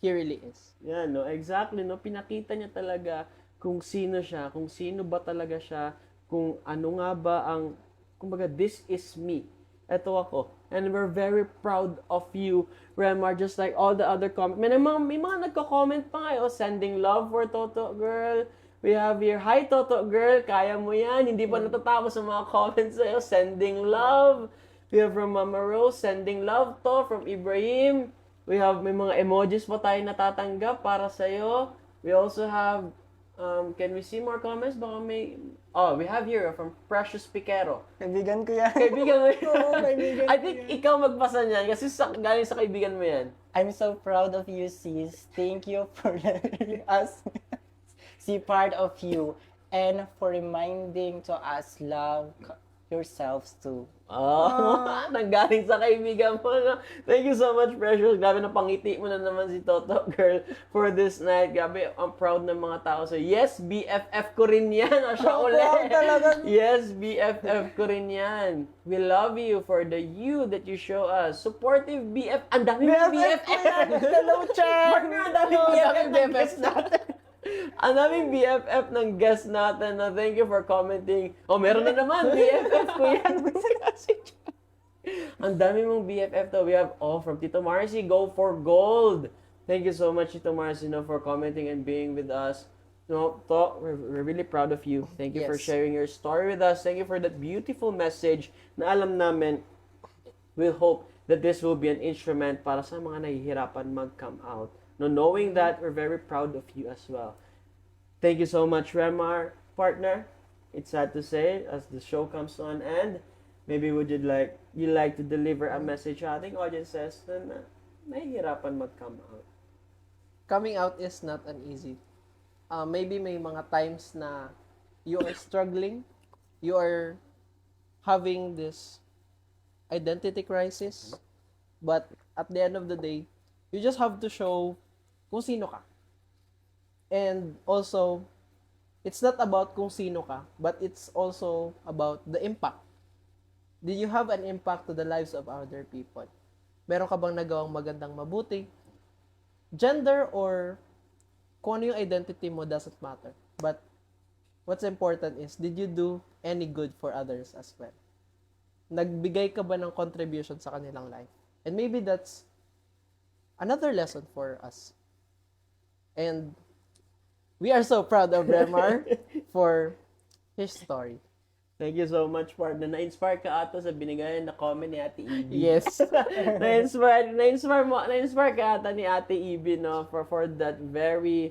he really is. Yeah, no, exactly, no. Pinakita niya talaga kung sino siya, kung sino ba talaga siya, kung ano nga ba ang, kumbaga, this is me. Ito ako. And we're very proud of you, Remar, just like all the other comments. May mga nagko-comment pa nga, sending love for Toto Girl. We have here, hi Toto Girl, kaya mo yan. Hindi pa natatapos ang mga comments sa'yo, sending love. We have from Mama Rose, sending love to, from Ibrahim. We have, may mga emojis pa tayo natatanggap para sa'yo. We also have, can we see more comments? Baka may, we have here from Precious Piquero. Kaibigan ko yan. Kaibigan mo yan. Oo, kaibigan I think ikaw magbasa niyan kasi galing sa kaibigan mo yan. I'm so proud of you, sis. Thank you for letting us see part of you and for reminding to us love yourselves too. Nanggaling sa kaibigan mo. No? Thank you so much, Precious. Grabe na pangiti mo na naman si Toto Girl for this night. Grabe, I'm proud ng mga tao. So, yes, BFF ko rin yan. Siya ulit. Yes, BFF ko rin yan. We love you for the you that you show us. Supportive BF. Ang dami ng BFF. Hello, Chad! Partner, ang daming BFF ng guest natin. Ang daming BFF ng guest natin. No? Thank you for commenting. Meron na naman. BFF ko yan. Ang dami mong BFF to. We have, from Tito Marcy, go for gold. Thank you so much, Tito Marcy, for commenting and being with us. We're really proud of you. Thank you for sharing your story with us. Thank you for that beautiful message na alam namin, we'll hope that this will be an instrument para sa mga nahihirapan mag-come out. No, knowing that, we're very proud of you as well. Thank you so much, Remar, partner. It's sad to say, as the show comes to an end, maybe would you like to deliver a message to ating audiences na nahihirapan mag-come out? Coming out is not an easy. Maybe may mga times na you are struggling, you are having this identity crisis, but at the end of the day, you just have to show kung sino ka. And also, it's not about kung sino ka, but it's also about the impact. Did you have an impact to the lives of other people? Meron ka bang nagawang magandang mabuti? Gender or kung ano yung identity mo doesn't matter. But what's important is, did you do any good for others as well? Nagbigay ka ba ng contribution sa kanilang life? And maybe that's another lesson for us. And we are so proud of Remar for his story. Thank you so much, partner. Na-inspire ka ata sa binigay na comment ni Ate Ibi. Yes. na-inspire ka ata ni Ate Ibi, no, for that very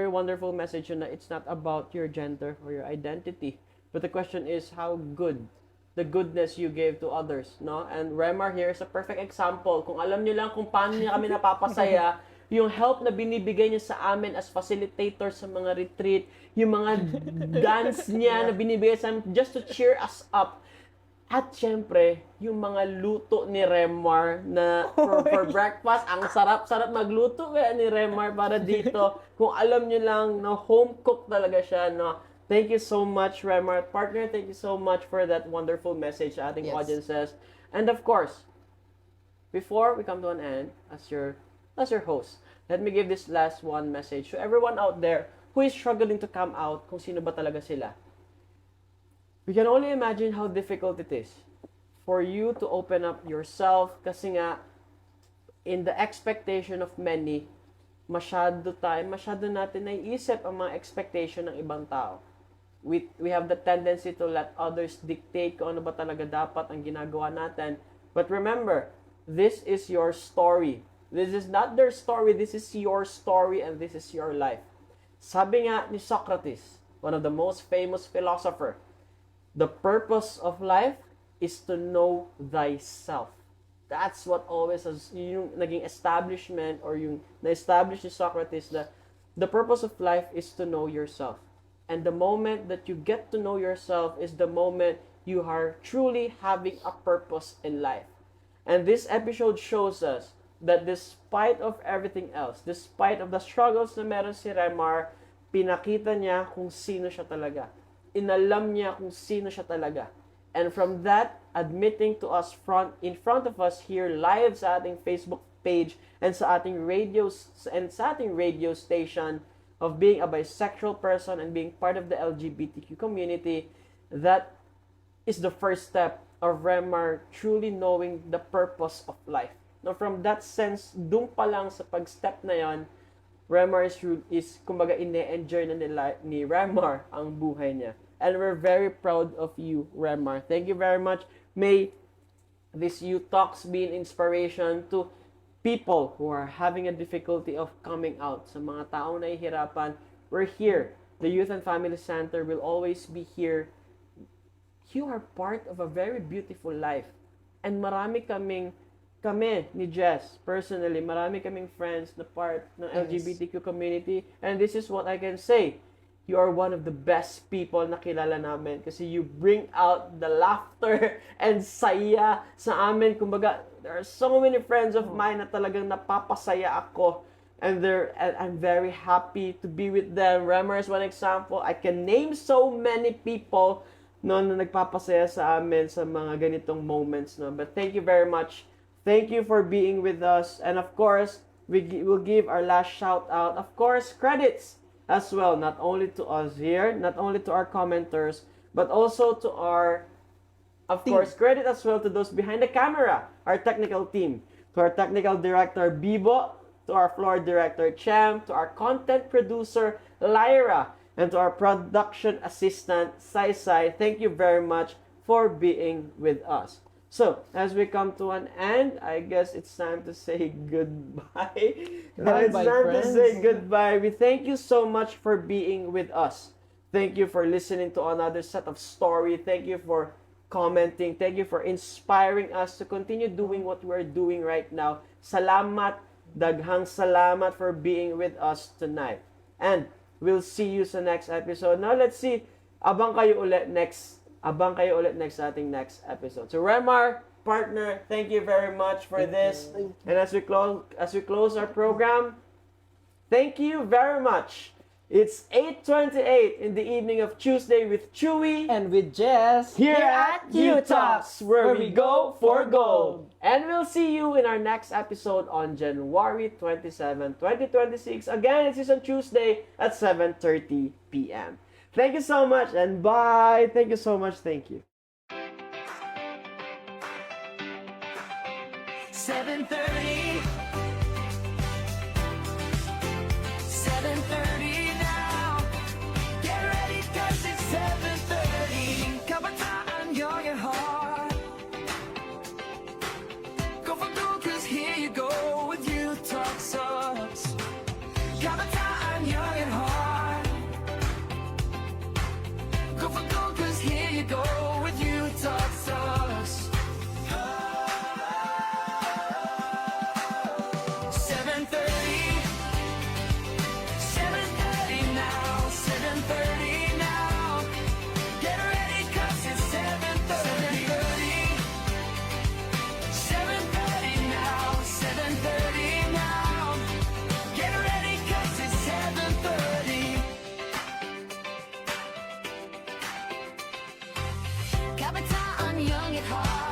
wonderful message na it's not about your gender or your identity, but the question is how good the goodness you gave to others, no? And Remar here is a perfect example. Kung alam niyo lang kung paano niya kami napapasaya, yung help na binibigay niya sa amin as facilitator sa mga retreat, yung mga dance niya na binibigay sa amin just to cheer us up. At syempre, yung mga luto ni Remar na for breakfast, ang sarap-sarap magluto kaya ni Remar para dito. Kung alam niyo lang, no, home cook talaga siya, no. Thank you so much, Remar. Partner, thank you so much for that wonderful message sa ating audiences. And of course, before we come to an end, as your host, let me give this last one message to everyone out there who is struggling to come out kung sino ba talaga sila. We can only imagine how difficult it is for you to open up yourself kasi nga, in the expectation of many, masyado natin naiisip ang mga expectation ng ibang tao. We have the tendency to let others dictate kung ano ba talaga dapat ang ginagawa natin. But remember, this is your story. This is not their story. This is your story and this is your life. Sabi nga ni Socrates, one of the most famous philosopher. The purpose of life is to know thyself. That's what always has yung naging establishment or yung na-establish ni Socrates that the purpose of life is to know yourself. And the moment that you get to know yourself is the moment you are truly having a purpose in life. And this episode shows us that despite of everything else, despite of the struggles na meron si Remar, pinakita niya kung sino siya talaga. Inalam niya kung sino siya talaga. And from that, admitting to us in front of us here live sa ating Facebook page and sa ating radio station of being a bisexual person and being part of the LGBTQ community, that is the first step of Remar truly knowing the purpose of life. Now, from that sense, dun pa lang sa pag-step na yon, Remar is kumbaga ine-enjoy na ni Remar ang buhay niya. And we're very proud of you, Remar. Thank you very much. May this Youth Talks be an inspiration to people who are having a difficulty of coming out. Sa mga taong nahihirapan, we're here. The Youth and Family Center will always be here. You are part of a very beautiful life. And kami ni Jess, personally, marami kaming friends na part ng LGBTQ community. And this is what I can say. You are one of the best people na kilala namin kasi you bring out the laughter and saya sa amin. Kumbaga, there are so many friends of mine na talagang napapasaya ako. And I'm very happy to be with them. Remar is one example. I can name so many people na nagpapasaya sa amin sa mga ganitong moments. No? But thank you very much. Thank you for being with us. And of course, we'll give our last shout out. Of course, credits as well, not only to us here, not only to our commenters, but also to our, of course, credit as well to those behind the camera, our technical team, to our technical director, Bibo, to our floor director, Chem, to our content producer, Lyra, and to our production assistant, Sai Sai. Thank you very much for being with us. So, as we come to an end, I guess it's time to say goodbye. It's time to say goodbye. We thank you so much for being with us. Thank you for listening to another set of story. Thank you for commenting. Thank you for inspiring us to continue doing what we're doing right now. Salamat, daghang salamat for being with us tonight. And we'll see you sa next episode. Now, let's see. Abang kayo ulit next sa ating next episode. So Remar, partner, thank you very much for this. And as we close our program, thank you very much. It's 8:28 in the evening of Tuesday with Chewy And with Jess, here at Youth Talks, where we go for gold. And we'll see you in our next episode on January 27, 2026. Again, it's on Tuesday at 7:30 p.m. Thank you so much and bye. Thank you so much. Thank you. 7:30. 7:30 now. Get ready 'cause it's 7:30. Kabataan, you're your heart. Go for gold 'cause here you go with Youth Talks Us. Kabataan, you're your heart. Go for gold 'cause here you go with Youth Talks Us. 7:30. 7:30 now. 7:30 now. Get ready 'cause it's 7:30. 7:30 now. 7:30 now. Get ready 'cause it's 7:30. Kabataan, young at heart.